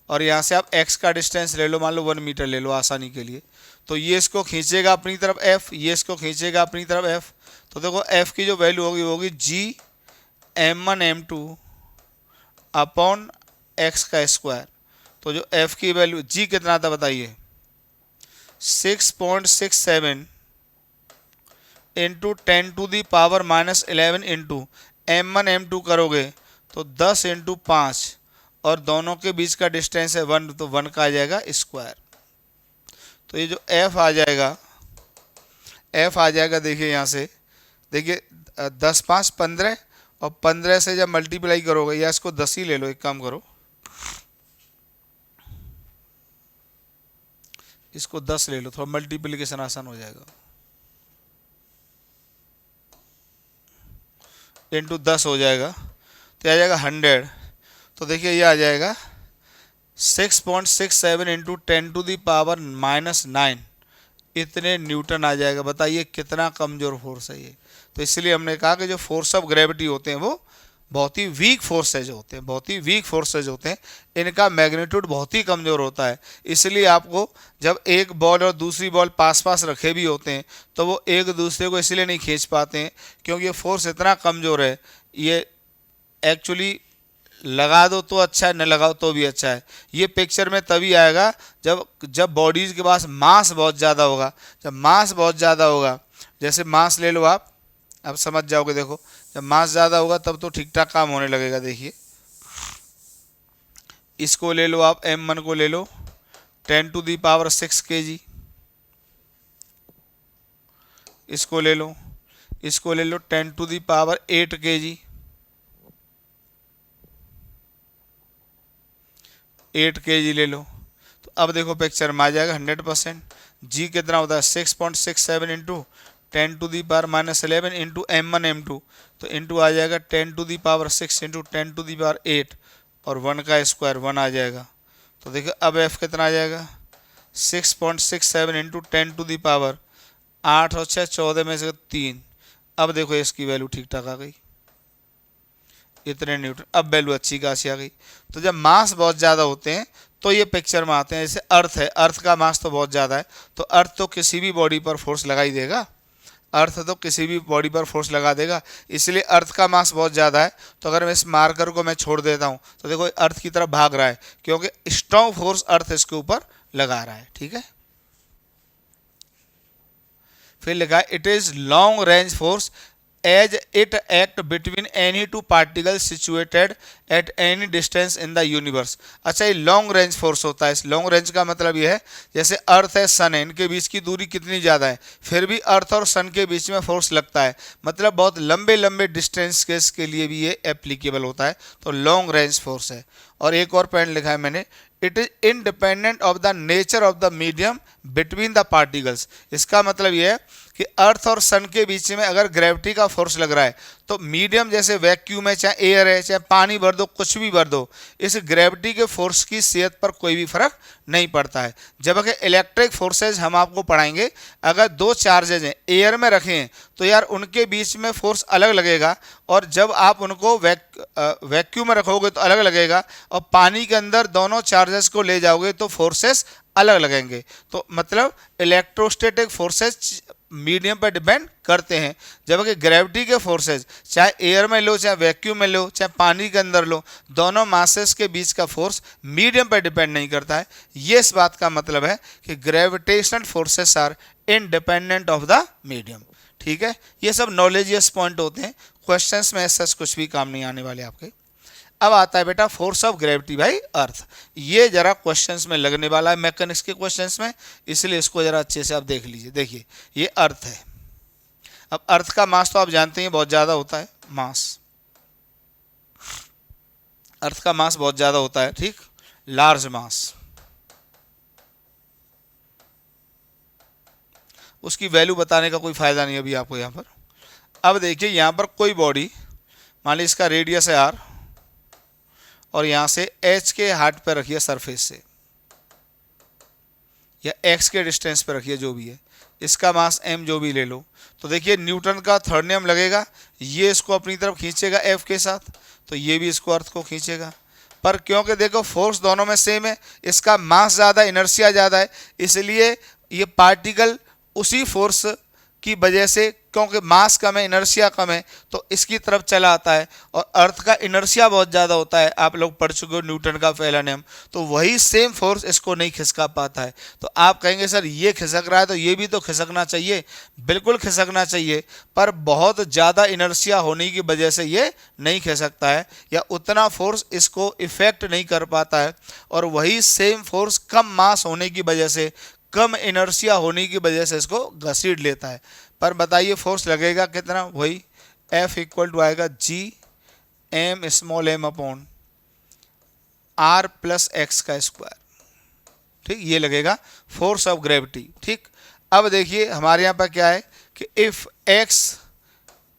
और यहाँ से आप x का डिस्टेंस ले लो, मान लो 1 मीटर ले लो आसानी के लिए। तो ये इसको खींचेगा अपनी तरफ f, ये इसको खींचेगा अपनी तरफ f। तो देखो f की जो वैल्यू होगी वो होगी Gm1m2 अपॉन x का स्क्वायर। तो जो f की वैल्यू g कितना था बताइए, 6.67 इंटू 10⁻⁻11 इंटू m1m2 करोगे तो 10 इंटू 5, और दोनों के बीच का डिस्टेंस है 1, तो 1 का आ जाएगा स्क्वायर। तो ये जो f आ जाएगा, f आ जाएगा, देखिए यहाँ से देखिए 10 5 15, और 15 से जब मल्टीप्लाई करोगे, या इसको 10 ही ले लो, एक काम करो इसको 10 ले लो, थोड़ा मल्टीप्लिकेशन आसान हो जाएगा। इंटू 10 हो जाएगा तो आ जाएगा 100। तो देखिए ये आ जाएगा 6.67 इंटू 10⁻⁻9, इतने न्यूटन आ जाएगा। बताइए कितना कमज़ोर फोर्स है ये। तो इसलिए हमने कहा कि जो फोर्स ऑफ ग्रेविटी होते हैं वो बहुत ही वीक फोर्सेज होते हैं, बहुत ही वीक फोर्सेज होते हैं, इनका मैग्नीट्यूड बहुत ही कमज़ोर होता है। इसलिए आपको जब एक बॉल और दूसरी बॉल पास पास रखे भी होते हैं तो वो एक दूसरे को इसलिए नहीं खींच पाते हैं क्योंकि ये फोर्स इतना कमज़ोर है। ये एक्चुअली लगा दो तो अच्छा है, न लगाओ तो भी अच्छा है। ये पिक्चर में तभी आएगा जब बॉडीज़ के पास मास बहुत ज़्यादा होगा। जब मास बहुत ज़्यादा होगा, जैसे मास ले लो आप समझ जाओगे। देखो जब मास ज़्यादा होगा तब तो ठीक ठाक काम होने लगेगा। देखिए इसको ले लो आप, m1 को ले लो 10⁻6 kg, इसको ले लो 10⁸ kg, 8 kg ले लो। तो अब देखो पिक्चर में आ जाएगा 100%। g कितना होता है 6.67 इंटू 10⁻⁻11 इंटू m1 m2, तो इंटू आ जाएगा 10⁻6 इंटू 10⁸, और 1 का स्क्वायर 1 आ जाएगा। तो देखो अब f कितना आ जाएगा 6.67 इंटू 10⁻, 8 और 6 14 में से 3। अब देखो इसकी वैल्यू ठीक ठाक आ गई, इतने न्यूटन। अब वैल्यू अच्छी खासी आ गई। तो जब मास बहुत ज़्यादा होते हैं तो ये पिक्चर में आते हैं। जैसे अर्थ है, अर्थ का मास तो बहुत ज़्यादा है, तो अर्थ तो किसी भी बॉडी पर फोर्स लगा ही देगा। अर्थ तो किसी भी बॉडी पर फोर्स लगा देगा, इसलिए अर्थ का मास बहुत ज़्यादा है। तो अगर मैं इस मार्कर को मैं छोड़ देता हूँ तो देखो अर्थ की तरफ भाग रहा है, क्योंकि स्ट्रॉन्ग फोर्स अर्थ इसके ऊपर लगा रहा है। ठीक है, फिर लिखा है it is long range force as it act between any two particle situated at any distance in the universe. अच्छा, ये लॉन्ग रेंज फोर्स होता है। इस लॉन्ग रेंज का मतलब ये है जैसे अर्थ है सन है, इनके बीच की दूरी कितनी ज़्यादा है, फिर भी अर्थ और सन के बीच में फोर्स लगता है, मतलब बहुत लंबे लंबे डिस्टेंस के लिए भी ये एप्लीकेबल होता है, तो लॉन्ग रेंज फोर्स है। और एक और पॉइंट लिखा है मैंने, it is independent of the nature of the medium between the particles. इसका मतलब यह है कि अर्थ और सन के बीच में अगर ग्रेविटी का फोर्स लग रहा है तो मीडियम जैसे वैक्यूम है, चाहे एयर है, चाहे पानी भर दो, कुछ भी भर दो, इस ग्रेविटी के फोर्स की सेहत पर कोई भी फर्क नहीं पड़ता है। जबकि इलेक्ट्रिक फोर्सेज हम आपको पढ़ाएंगे, अगर दो चार्जेज हैं एयर में रखें तो यार उनके बीच में फोर्स अलग लगेगा, और जब आप उनको वैक्यूम में रखोगे तो अलग लगेगा, और पानी के अंदर दोनों चार्जेस को ले जाओगे तो फोर्सेस अलग लगेंगे। तो मतलब इलेक्ट्रोस्टैटिक फोर्सेस मीडियम पर डिपेंड करते हैं, जबकि ग्रेविटी के फोर्सेस चाहे एयर में लो, चाहे वैक्यूम में लो, चाहे पानी के अंदर लो, दोनों मासेस के बीच का फोर्स मीडियम पर डिपेंड नहीं करता है। ये इस बात का मतलब है कि gravitational forces are independent of the medium. ठीक है, ये सब नॉलेजियस पॉइंट होते हैं, क्वेश्चंस में ऐसा कुछ भी काम नहीं आने वाले आपके। अब आता है बेटा फोर्स ऑफ ग्रेविटी बाई अर्थ। ये जरा क्वेश्चंस में लगने वाला है, मैकेनिक्स के क्वेश्चंस में, इसलिए इसको जरा अच्छे से आप देख लीजिए। देखिए ये अर्थ है, अब अर्थ का मास तो आप जानते हैं बहुत ज़्यादा होता है, मास, अर्थ का मास बहुत ज़्यादा होता है, ठीक, लार्ज मास। उसकी वैल्यू बताने का कोई फ़ायदा नहीं अभी आपको यहाँ पर। अब देखिए यहाँ पर कोई बॉडी, मान लीजिए इसका रेडियस है आर, और यहाँ से एच के हार्ट पर रखिए सरफेस से, या एक्स के डिस्टेंस पर रखिए, जो भी है, इसका मास एम जो भी ले लो, तो देखिए न्यूटन का थर्ड नियम लगेगा, ये इसको अपनी तरफ खींचेगा एफ के साथ, तो ये भी इसको अर्थ को खींचेगा। पर क्योंकि देखो फोर्स दोनों में सेम है, इसका मास ज़्यादा, इनर्शिया ज़्यादा है, इसलिए ये पार्टिकल उसी फोर्स की वजह से, क्योंकि मास कम है, इनर्शिया कम है, तो इसकी तरफ चला आता है। और अर्थ का इनर्शिया बहुत ज़्यादा होता है, आप लोग पढ़ चुके हो न्यूटन का पहला नियम, तो वही सेम फोर्स इसको नहीं खिसका पाता है। तो आप कहेंगे सर ये खिसक रहा है तो ये भी तो खिसकना चाहिए, बिल्कुल खिसकना चाहिए, पर बहुत ज़्यादा इनर्शिया होने की वजह से ये नहीं खिसकता है, या उतना फोर्स इसको इफेक्ट नहीं कर पाता है। और वही सेम फोर्स कम मास होने की वजह से, कम इनर्शिया होने की वजह से इसको घसीट लेता है। पर बताइए फोर्स लगेगा कितना, वही F इक्वल टू आएगा G M small M upon R plus X का स्क्वायर। ठीक, ये लगेगा फोर्स ऑफ ग्रेविटी। ठीक, अब देखिए हमारे यहाँ पर क्या है कि इफ एक्स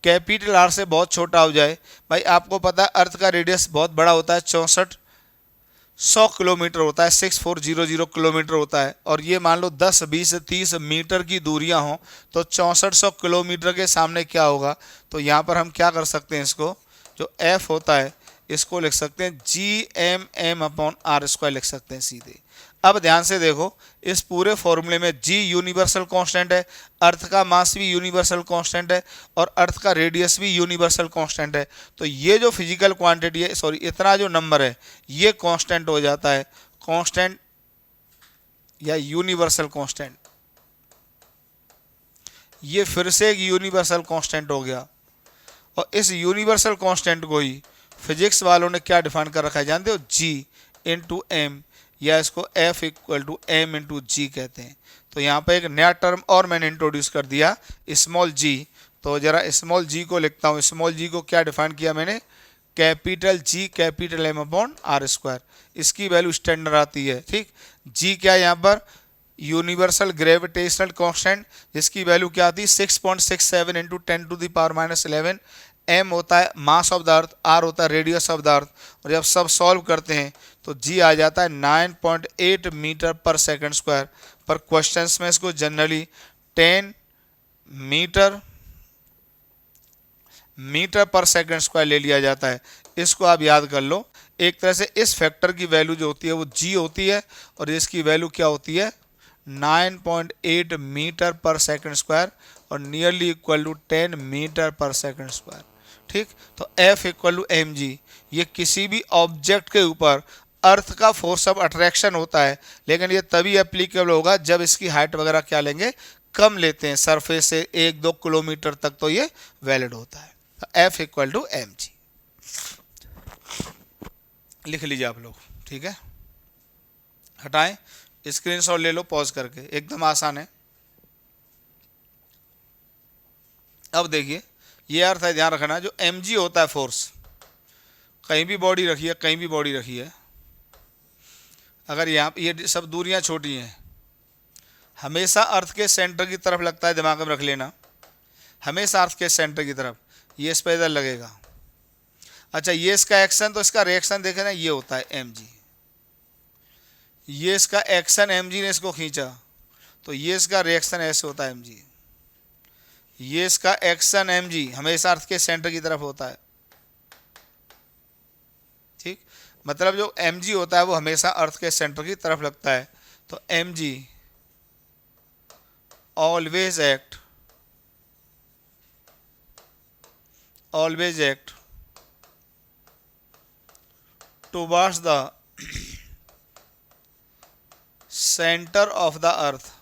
कैपिटल आर से बहुत छोटा हो जाए, भाई आपको पता है अर्थ का रेडियस बहुत बड़ा होता है, 6400 किलोमीटर होता है, 6400 किलोमीटर होता है, और ये मान लो 10 20 30 मीटर की दूरियां हों, तो 6400 किलोमीटर के सामने क्या होगा। तो यहाँ पर हम क्या कर सकते हैं, इसको जो F होता है इसको लिख सकते हैं G M M upon R square लिख सकते हैं सीधे। अब ध्यान से देखो, इस पूरे फॉर्मूले में जी यूनिवर्सल कांस्टेंट है, अर्थ का मास भी यूनिवर्सल कांस्टेंट है, और अर्थ का रेडियस भी यूनिवर्सल कांस्टेंट है। तो ये जो फिजिकल क्वांटिटी है, सॉरी इतना जो नंबर है, ये कांस्टेंट हो जाता है, कांस्टेंट या यूनिवर्सल कांस्टेंट, ये फिर से एक यूनिवर्सल कांस्टेंट हो गया। और इस यूनिवर्सल कांस्टेंट को ही फिजिक्स वालों ने क्या डिफाइन कर रखा है जानते हो, जी इंटू एम, या इसको F equal to M into G कहते हैं। तो यहाँ पर एक नया टर्म और मैंने इंट्रोड्यूस कर दिया, स्मॉल जी। तो जरा स्मॉल जी को लिखता हूँ, स्मॉल जी को क्या डिफाइन किया मैंने, capital G capital M upon R square, इसकी वैल्यू स्टैंडर्ड आती है। ठीक, जी क्या है यहाँ पर, यूनिवर्सल ग्रेविटेशनल कांस्टेंट, जिसकी वैल्यू क्या आती है 6.67 into 10 to the power -11। M होता है mass of the earth, R होता है रेडियस ऑफ द अर्थ, और जब सब सॉल्व करते हैं तो जी आ जाता है 9.8 मीटर पर सेकंड स्क्वायर। पर क्वेश्चंस में इसको जनरली 10 मीटर पर सेकंड स्क्वायर ले लिया जाता है। इसको आप याद कर लो, एक तरह से इस फैक्टर की वैल्यू जो होती है वो जी होती है, और इसकी वैल्यू क्या होती है 9.8 मीटर पर सेकंड स्क्वायर और नियरली इक्वल टू 10 मीटर पर सेकंड स्क्वायर। ठीक, तो F equal to M G, ये किसी भी ऑब्जेक्ट के ऊपर अर्थ का फोर्स ऑफ अट्रैक्शन होता है, लेकिन ये तभी एप्लीकेबल होगा जब इसकी हाइट वगैरह क्या लेंगे, कम लेते हैं, सरफेस से 1-2 किलोमीटर तक तो ये वैलिड होता है। तो F equal to M G लिख लीजिए आप लोग। ठीक है, हटाएं, स्क्रीनशॉट ले लो पॉज करके, एकदम आसान है। अब देखिए, ये अर्थ है, ध्यान रखना, जो mg होता है फोर्स, कहीं भी बॉडी रखी है, कहीं भी बॉडी रखी है, अगर यहाँ ये सब दूरियां छोटी हैं, हमेशा अर्थ के सेंटर की तरफ लगता है, दिमाग में रख लेना, हमेशा अर्थ के सेंटर की तरफ, ये इस पर इधर लगेगा। अच्छा, ये इसका एक्शन, तो इसका रिएक्शन देखे ना, ये होता है mg, ये इसका एक्शन mg ने इसको खींचा, तो ये इसका रिएक्शन ऐसे होता है mg, ये इसका एक्शन mg हमेशा अर्थ के सेंटर की तरफ होता है। ठीक, मतलब जो mg होता है वो हमेशा अर्थ के सेंटर की तरफ लगता है, तो mg always act towards the centre of the अर्थ,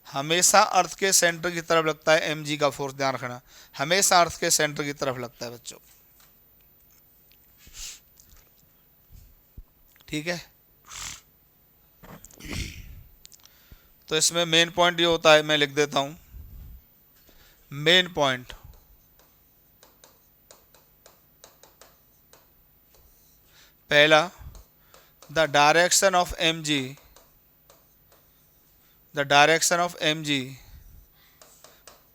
हमेशा अर्थ के सेंटर की तरफ लगता है mg का फोर्स, ध्यान रखना, हमेशा अर्थ के सेंटर की तरफ लगता है बच्चों। ठीक है, तो इसमें मेन पॉइंट ये होता है, मैं लिख देता हूं, मेन पॉइंट, पहला, the direction of mg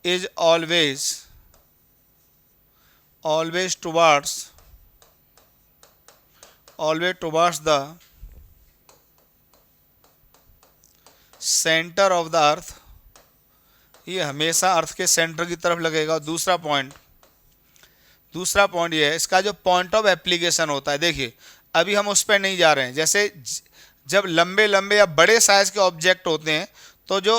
is always towards the centre of the अर्थ, ये हमेशा अर्थ के सेंटर की तरफ लगेगा। दूसरा पॉइंट ये है, इसका जो पॉइंट ऑफ एप्लीकेशन होता है, देखिए अभी हम उस पर नहीं जा रहे हैं, जैसे जब लंबे लंबे या बड़े साइज के ऑब्जेक्ट होते हैं तो जो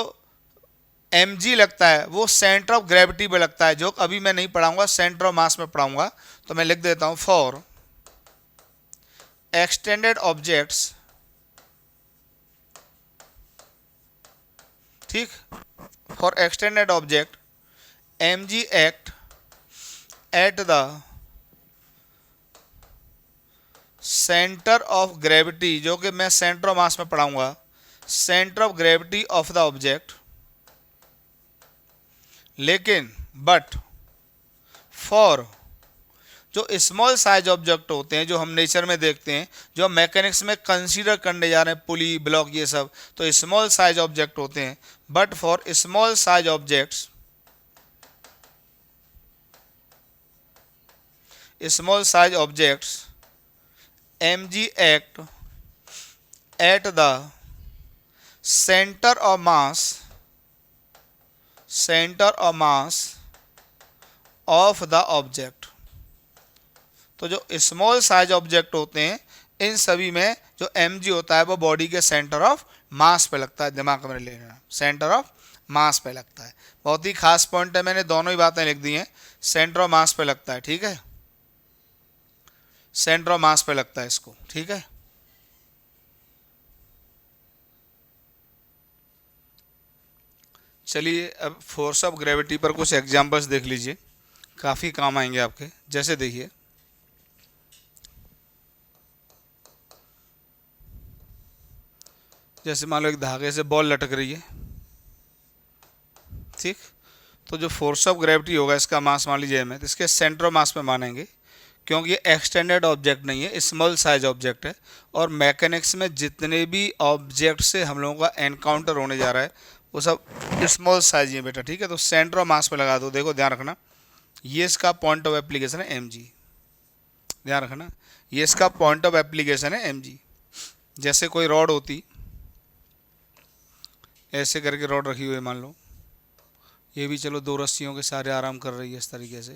mg लगता है वो सेंटर ऑफ ग्रेविटी पे लगता है, जो अभी मैं नहीं पढ़ाऊंगा, सेंटर ऑफ मास में पढ़ाऊंगा, तो मैं लिख देता हूं, फॉर एक्सटेंडेड ऑब्जेक्ट्स, ठीक, for extended object mg act at the centre of gravity, जो कि मैं सेंटर ऑफ मास में पढ़ाऊंगा, centre of gravity of the object, लेकिन बट फॉर जो स्मॉल साइज ऑब्जेक्ट होते हैं, जो हम नेचर में देखते हैं, जो हम मैकेनिक्स में कंसीडर करने जा रहे हैं, पुली, ब्लॉक, ये सब तो स्मॉल साइज ऑब्जेक्ट होते हैं, but for small size objects mg act at the centre of mass of the object. तो जो स्मॉल साइज ऑब्जेक्ट होते हैं, इन सभी में जो mg होता है वो बॉडी के सेंटर ऑफ मास पे लगता है, दिमाग में लेना, सेंटर ऑफ मास पे लगता है। बहुत ही खास पॉइंट है, मैंने दोनों ही बातें लिख दी हैं, सेंटर ऑफ मास पे लगता है। ठीक है, सेंटर ऑफ मास पे लगता है इसको। ठीक है, चलिए अब फोर्स ऑफ ग्रेविटी पर कुछ एग्जांपल्स देख लीजिए, काफ़ी काम आएंगे आपके। जैसे देखिए, जैसे मान लो एक धागे से बॉल लटक रही है, ठीक, तो जो फोर्स ऑफ ग्रेविटी होगा, इसका मास मान लीजिए m है, तो इसके सेंटर ऑफ मास पे मानेंगे, क्योंकि ये एक्सटेंडेड ऑब्जेक्ट नहीं है, स्मॉल साइज ऑब्जेक्ट है, और मैकेनिक्स में जितने भी ऑब्जेक्ट से हम लोगों का एनकाउंटर होने जा रहा है वो सब स्मॉल साइज है बेटा। ठीक है, तो सेंटर ऑफ मास पे लगा दो। देखो ध्यान रखना, ये इसका पॉइंट ऑफ एप्लीकेशन है mg, ध्यान रखना, ये इसका पॉइंट ऑफ एप्लीकेशन है mg। जैसे कोई रॉड होती, ऐसे करके रॉड रखी हुई है, मान लो ये भी, चलो 2 रस्सियों के सारे आराम कर रही है इस तरीके से,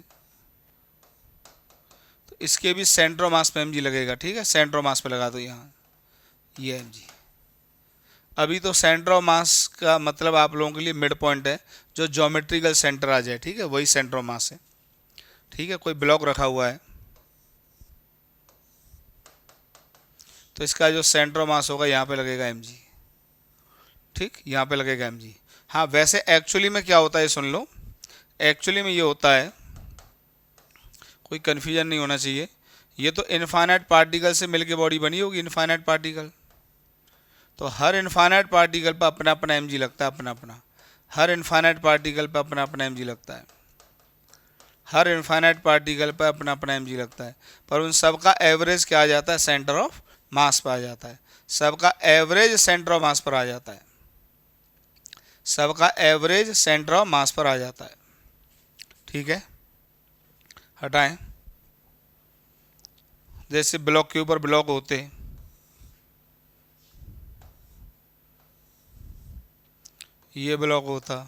तो इसके भी सेंटर ऑफ मास पे mg लगेगा। ठीक है, सेंटर ऑफ मास पे लगा दो यहाँ, ये mg। अभी तो सेंटर ऑफ मास का मतलब आप लोगों के लिए मिड पॉइंट है, जो ज्योमेट्रिकल सेंटर आ जाए, ठीक है, वही सेंटर ऑफ मास है। ठीक है, कोई ब्लॉक रखा हुआ है तो इसका जो सेंटर ऑफ मास होगा यहाँ पे लगेगा एम जी। ठीक, यहाँ पे लगेगा एम जी। हाँ, वैसे एक्चुअली में क्या होता है सुन लो, एक्चुअली में ये होता है, कोई कन्फ्यूजन नहीं होना चाहिए, ये तो इनफाइनाइट पार्टिकल से मिलके बॉडी बनी होगी, इनफाइनाइट पार्टिकल। तो हर इनफाइनाइट पार्टिकल पर अपना अपना एम जी लगता है, अपना अपना, हर इनफाइनाइट पार्टिकल पर अपना अपना एम जी लगता है, हर इनफाइनाइट पार्टिकल पर अपना अपना एम जी लगता है। पर उन सब का एवरेज क्या आ जाता है, सेंटर ऑफ मास पर आ जाता है, सबका एवरेज सेंटर ऑफ मास पर आ जाता है, सबका एवरेज सेंटर ऑफ मास पर आ जाता है। ठीक है, हटाएं। जैसे ब्लॉक के ऊपर ब्लॉक होते, ये ब्लॉक होता,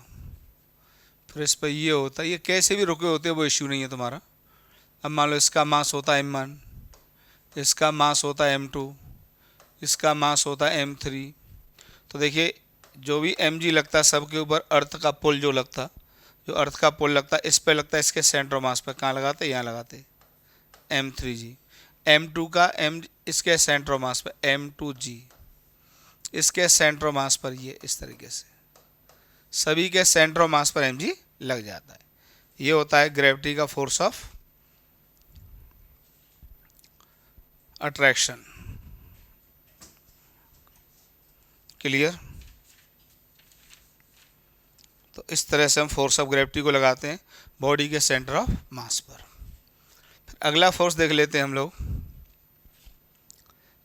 फिर इस पर ये होता, ये कैसे भी रुके होते वो इश्यू नहीं है तुम्हारा। अब मान लो इसका मास होता है m1, इसका मास होता है m2, इसका मास होता है m3। तो देखिए जो भी mg लगता है सबके ऊपर अर्थ का पुल जो लगता, जो अर्थ का पुल लगता है इस पे लगता है, इसके सेंटर मास पे कहाँ लगाते, यहाँ लगाते m3g। m2 का m इसके सेंटर मास पे m2g, इसके सेंटर मास पर ये इस तरीके से सभी के सेंटर मास पर mg लग जाता है। ये होता है ग्रेविटी का फोर्स ऑफ अट्रैक्शन। क्लियर? तो इस तरह से हम फोर्स ऑफ ग्रेविटी को लगाते हैं बॉडी के सेंटर ऑफ मास पर। फिर अगला फोर्स देख लेते हैं हम लोग,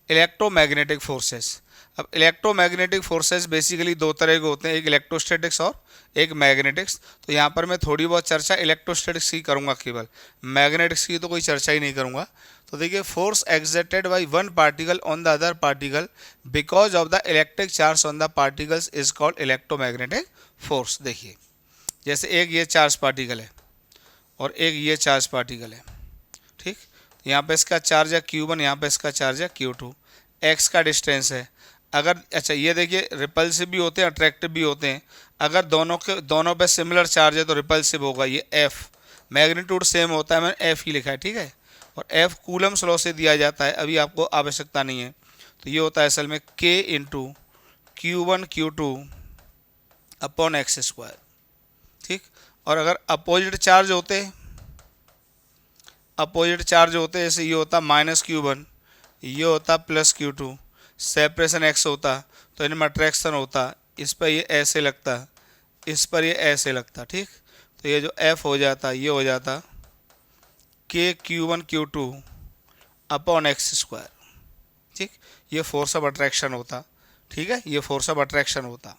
इलेक्ट्रोमैग्नेटिक फोर्सेस। अब इलेक्ट्रोमैग्नेटिक फोर्सेस बेसिकली दो तरह के होते हैं, एक इलेक्ट्रोस्टैटिक्स और एक मैग्नेटिक्स। तो यहाँ पर मैं थोड़ी बहुत चर्चा इलेक्ट्रोस्टैटिक्स की करूँगा, केवल मैग्नेटिक्स की तो कोई चर्चा ही नहीं करूँगा। तो देखिए, force exerted by one particle on the other particle because of the electric charge on the particles is called electromagnetic force. देखिए, जैसे एक ये चार्ज पार्टिकल है और एक ये चार्ज पार्टिकल है, ठीक, यहाँ पे इसका चार्ज है Q1, यहाँ पे इसका चार्ज है Q2, x का डिस्टेंस है। अगर अच्छा ये देखिए, रिपल्सिव भी होते हैं अट्रैक्टिव भी होते हैं। अगर दोनों पे सिमिलर चार्ज है तो रिपल्सिव होगा, ये F। मैग्नीट्यूड सेम होता है, मैंने F ही लिखा है, ठीक है। और F कूलम्स लॉ से दिया जाता है, अभी आपको आवश्यकता नहीं है। तो ये होता है असल में K into Q1 Q2 upon x square, ठीक। और अगर अपोजिट चार्ज होते, जैसे ये होता -Q1, ये होता +Q2, सेपरेशन x होता तो इनमें अट्रैक्शन होता, इस पर ये ऐसे लगता, इस पर ये ऐसे लगता, ठीक। तो ये जो F हो जाता, ये हो जाता K Q1 Q2 upon x square, ठीक। ये फोर्स ऑफ अट्रैक्शन होता, ठीक है, ये फोर्स ऑफ अट्रैक्शन होता।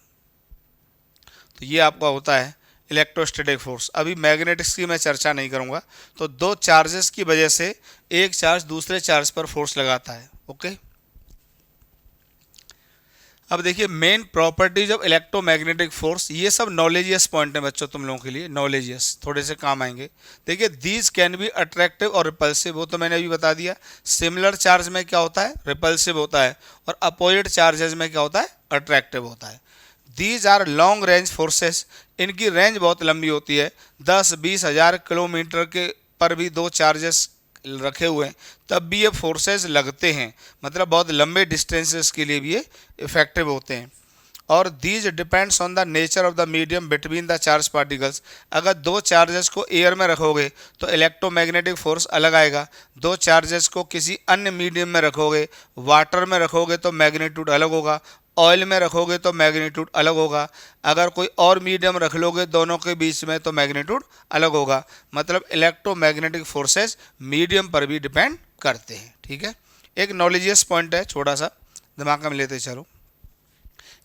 तो ये आपका होता है इलेक्ट्रोस्टैटिक फोर्स। अभी मैग्नेटिक्स की मैं चर्चा नहीं करूंगा। तो दो चार्जेस की वजह से एक चार्ज दूसरे चार्ज पर फोर्स लगाता है, ओके। अब देखिए, main properties of electromagnetic force, ये सब नॉलेजियस पॉइंट है बच्चों तुम लोगों के लिए, नॉलेजियस थोड़े से काम आएंगे। देखिए, दीज कैन बी अट्रैक्टिव और रिपल्सिव, वो तो मैंने अभी बता दिया। सिमिलर चार्ज में क्या होता है, रिपल्सिव होता है, और अपोजिट चार्जेस में क्या होता है, अट्रैक्टिव होता है। These are long range forces, इनकी रेंज बहुत लंबी होती है, 10-20 हज़ार किलोमीटर के पर भी दो चार्जेस रखे हुए हैं तब भी ये फोर्सेस लगते हैं, मतलब बहुत लंबे डिस्टेंसेस के लिए भी ये इफेक्टिव होते हैं। और these depends on the nature of the medium between the charge particles. अगर दो चार्जेस को एयर में रखोगे तो इलेक्ट्रोमैग्नेटिक फोर्स अलग आएगा, दो चार्जेस को किसी अन्य मीडियम में रखोगे, वाटर में रखोगे तो मैग्नीट्यूड अलग होगा, ऑयल में रखोगे तो मैग्नीट्यूड अलग होगा, अगर कोई और मीडियम रख लोगे दोनों के बीच में तो मैग्नीट्यूड अलग होगा। मतलब इलेक्ट्रोमैग्नेटिक फोर्सेस मीडियम पर भी डिपेंड करते हैं, ठीक है। एक नॉलेजियस पॉइंट है, छोटा सा दिमाग में लेते चलो।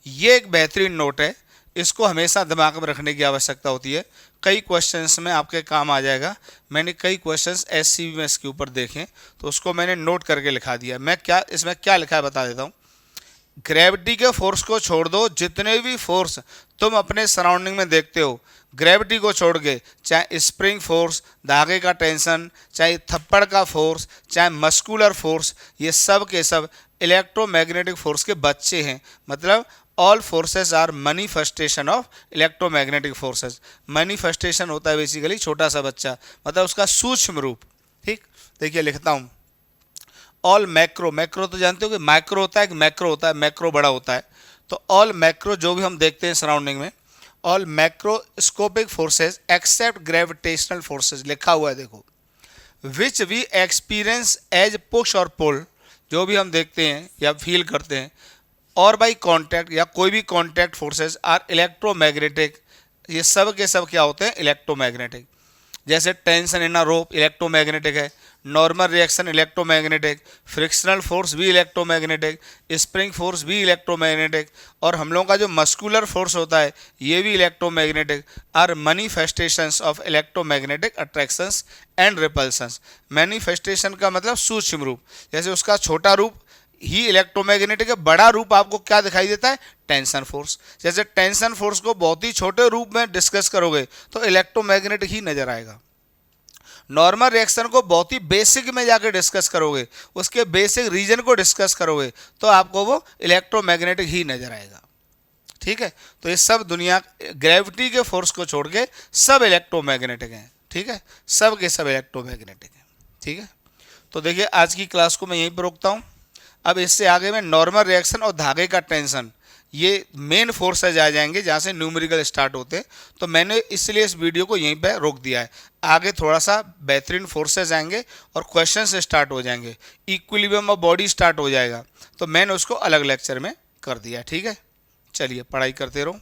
ये एक बेहतरीन नोट है, इसको हमेशा दिमाग में रखने की आवश्यकता होती है, कई क्वेश्चंस में आपके काम आ जाएगा। मैंने कई क्वेश्चंस SCV में इसके ऊपर देखे तो उसको मैंने नोट करके लिखा दिया। मैं क्या इसमें क्या लिखा है बता देता हूँ। ग्रेविटी के फोर्स को छोड़ दो, जितने भी फोर्स तुम अपने सराउंडिंग में देखते हो, ग्रेविटी को छोड़ के, चाहे स्प्रिंग फोर्स, धागे का टेंशन, चाहे थप्पड़ का फोर्स, चाहे मस्कुलर फोर्स, ये सब के सब इलेक्ट्रोमैग्नेटिक फोर्स के बच्चे हैं। मतलब all forces are manifestation of electromagnetic forces. Manifestation होता है बेसिकली छोटा सा बच्चा, मतलब उसका सूक्ष्म रूप। ठीक, देखिए लिखता हूँ, ऑल मैक्रो, मैक्रो तो जानते हो कि माइक्रो होता है कि मैक्रो होता है, मैक्रो बड़ा होता है। तो ऑल मैक्रो जो भी हम देखते हैं सराउंडिंग में, all macroscopic forces except gravitational forces लिखा हुआ है, देखो, which we experience as push और पुल, जो भी हम देखते हैं या फील करते हैं, और बाई कॉन्टैक्ट या कोई भी कॉन्टैक्ट फोर्सेज आर इलेक्ट्रोमैग्नेटिक। ये सब के सब क्या होते हैं, इलेक्ट्रोमैग्नेटिक। जैसे tension in a rope electromagnetic है, normal reaction electromagnetic, frictional force भी इलेक्ट्रोमैग्नेटिक, स्प्रिंग फोर्स भी इलेक्ट्रोमैग्नेटिक, और हम लोगों का जो मस्कुलर फोर्स होता है ये भी electromagnetic, are manifestations of electromagnetic attractions and repulsions. Manifestation का मतलब सूक्ष्म रूप, जैसे उसका छोटा रूप ही इलेक्ट्रोमैग्नेटिक है, बड़ा रूप आपको क्या दिखाई देता है, टेंशन फोर्स। जैसे टेंशन फोर्स को बहुत ही छोटे रूप में डिस्कस करोगे तो इलेक्ट्रोमैग्नेटिक ही नजर आएगा। नॉर्मल रिएक्शन को बहुत ही बेसिक में जाकर डिस्कस करोगे, उसके बेसिक रीजन को डिस्कस करोगे तो आपको वो इलेक्ट्रोमैग्नेटिक ही नजर आएगा। ठीक है, तो ये सब दुनिया ग्रेविटी के फोर्स को छोड़ के सब इलेक्ट्रोमैग्नेटिक हैं। ठीक है, सब के सब इलेक्ट्रोमैग्नेटिक हैं। ठीक है, तो देखिए आज की क्लास को मैं यहीं पर रोकता हूँ। अब इससे आगे में नॉर्मल रिएक्शन और धागे का टेंशन, ये मेन फोर्सेज आ जाएंगे जहाँ से न्यूमेरिकल स्टार्ट होते हैं। तो मैंने इसलिए इस वीडियो को यहीं पे रोक दिया है। आगे थोड़ा सा बेहतरीन फोर्सेज आएंगे और क्वेश्चन से स्टार्ट हो जाएंगे, इक्विलिब्रियम ऑफ बॉडी स्टार्ट हो जाएगा, तो मैंने उसको अलग लेक्चर में कर दिया। ठीक है, चलिए पढ़ाई करते रहो।